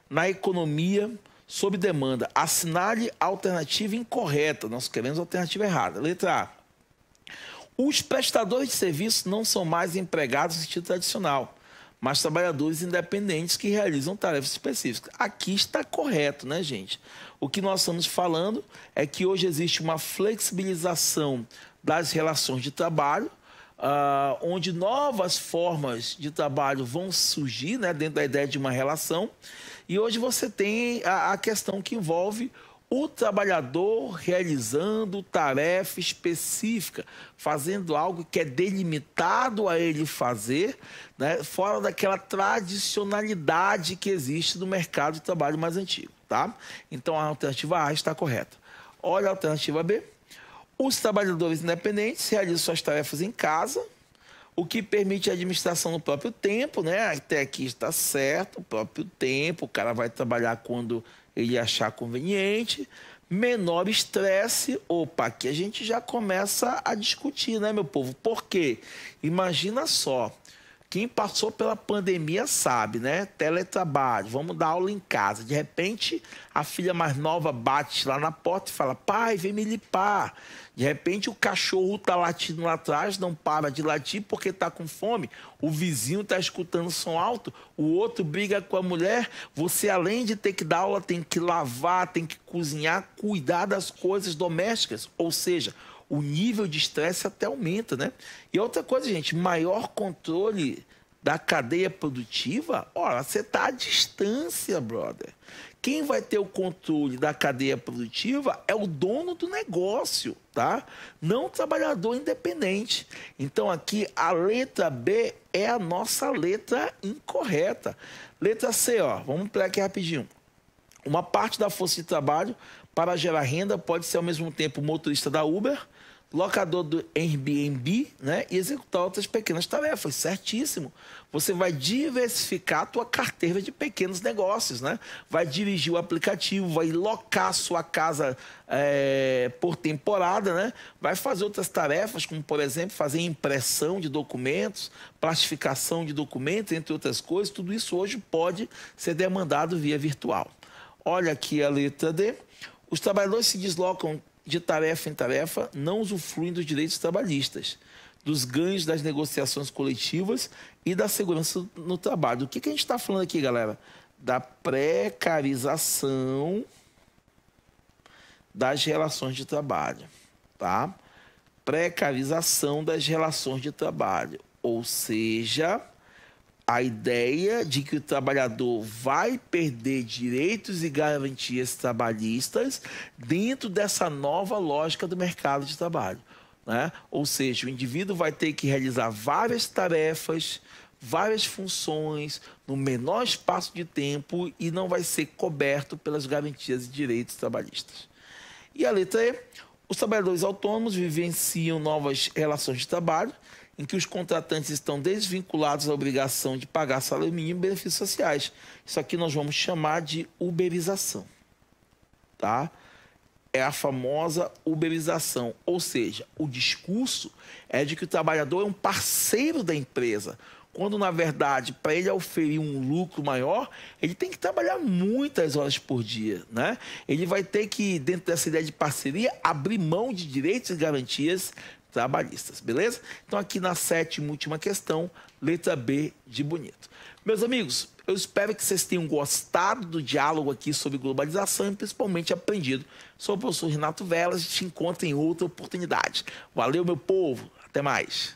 na economia sob demanda, assinale a alternativa incorreta. Nós queremos a alternativa errada. Letra A. Os prestadores de serviço não são mais empregados no sentido tradicional, mas trabalhadores independentes que realizam tarefas específicas. Aqui está correto, né, gente? O que nós estamos falando é que hoje existe uma flexibilização das relações de trabalho, onde novas formas de trabalho vão surgir, né, dentro da ideia de uma relação. E hoje você tem a questão que envolve o trabalhador realizando tarefa específica, fazendo algo que é delimitado a ele fazer, né, fora daquela tradicionalidade que existe no mercado de trabalho mais antigo, tá? Então a alternativa A está correta. Olha a alternativa B. Os trabalhadores independentes realizam suas tarefas em casa, o que permite a administração no próprio tempo, né? Até aqui está certo, o próprio tempo, o cara vai trabalhar quando ele achar conveniente, menor estresse. Opa, aqui a gente já começa a discutir, né, meu povo? Por quê? Imagina só Quem passou pela pandemia sabe, né? Teletrabalho, vamos dar aula em casa. De repente, a filha mais nova bate lá na porta e fala: pai, vem me limpar. De repente, o cachorro está latindo lá atrás, não para de latir porque está com fome. O vizinho está escutando som alto, o outro briga com a mulher. Você, além de ter que dar aula, tem que lavar, tem que cozinhar, cuidar das coisas domésticas. Ou seja, o nível de estresse até aumenta, né? E outra coisa, gente, maior controle da cadeia produtiva, olha, você está à distância, brother. Quem vai ter o controle da cadeia produtiva é o dono do negócio, tá? Não o trabalhador independente. Então, aqui, a letra B é a nossa letra incorreta. Letra C, ó, vamos para aqui rapidinho. Uma parte da força de trabalho para gerar renda pode ser, ao mesmo tempo, motorista da Uber, locador do Airbnb, né, e executar outras pequenas tarefas. Certíssimo. Você vai diversificar a tua carteira de pequenos negócios, né? Vai dirigir o aplicativo, vai locar a sua casa por temporada, né? Vai fazer outras tarefas, como, por exemplo, fazer impressão de documentos, plastificação de documentos, entre outras coisas. Tudo isso hoje pode ser demandado via virtual. Olha aqui a letra D. Os trabalhadores se deslocam de tarefa em tarefa, não usufruem dos direitos trabalhistas, dos ganhos das negociações coletivas e da segurança no trabalho. O que a gente está falando aqui, galera? Da precarização das relações de trabalho, tá? Precarização das relações de trabalho, ou seja, a ideia de que o trabalhador vai perder direitos e garantias trabalhistas dentro dessa nova lógica do mercado de trabalho, né? Ou seja, o indivíduo vai ter que realizar várias tarefas, várias funções, no menor espaço de tempo e não vai ser coberto pelas garantias e direitos trabalhistas. E a letra E, os trabalhadores autônomos vivenciam novas relações de trabalho, em que os contratantes estão desvinculados da obrigação de pagar salário mínimo e benefícios sociais. Isso aqui nós vamos chamar de uberização, tá? É a famosa uberização, ou seja, o discurso é de que o trabalhador é um parceiro da empresa, quando, na verdade, para ele oferir um lucro maior, ele tem que trabalhar muitas horas por dia, né? Ele vai ter que, dentro dessa ideia de parceria, abrir mão de direitos e garantias trabalhistas, beleza? Então, aqui na sétima e última questão, letra B de bonito. Meus amigos, eu espero que vocês tenham gostado do diálogo aqui sobre globalização e principalmente aprendido. Sou o professor Renato Velas e te encontro em outra oportunidade. Valeu, meu povo. Até mais.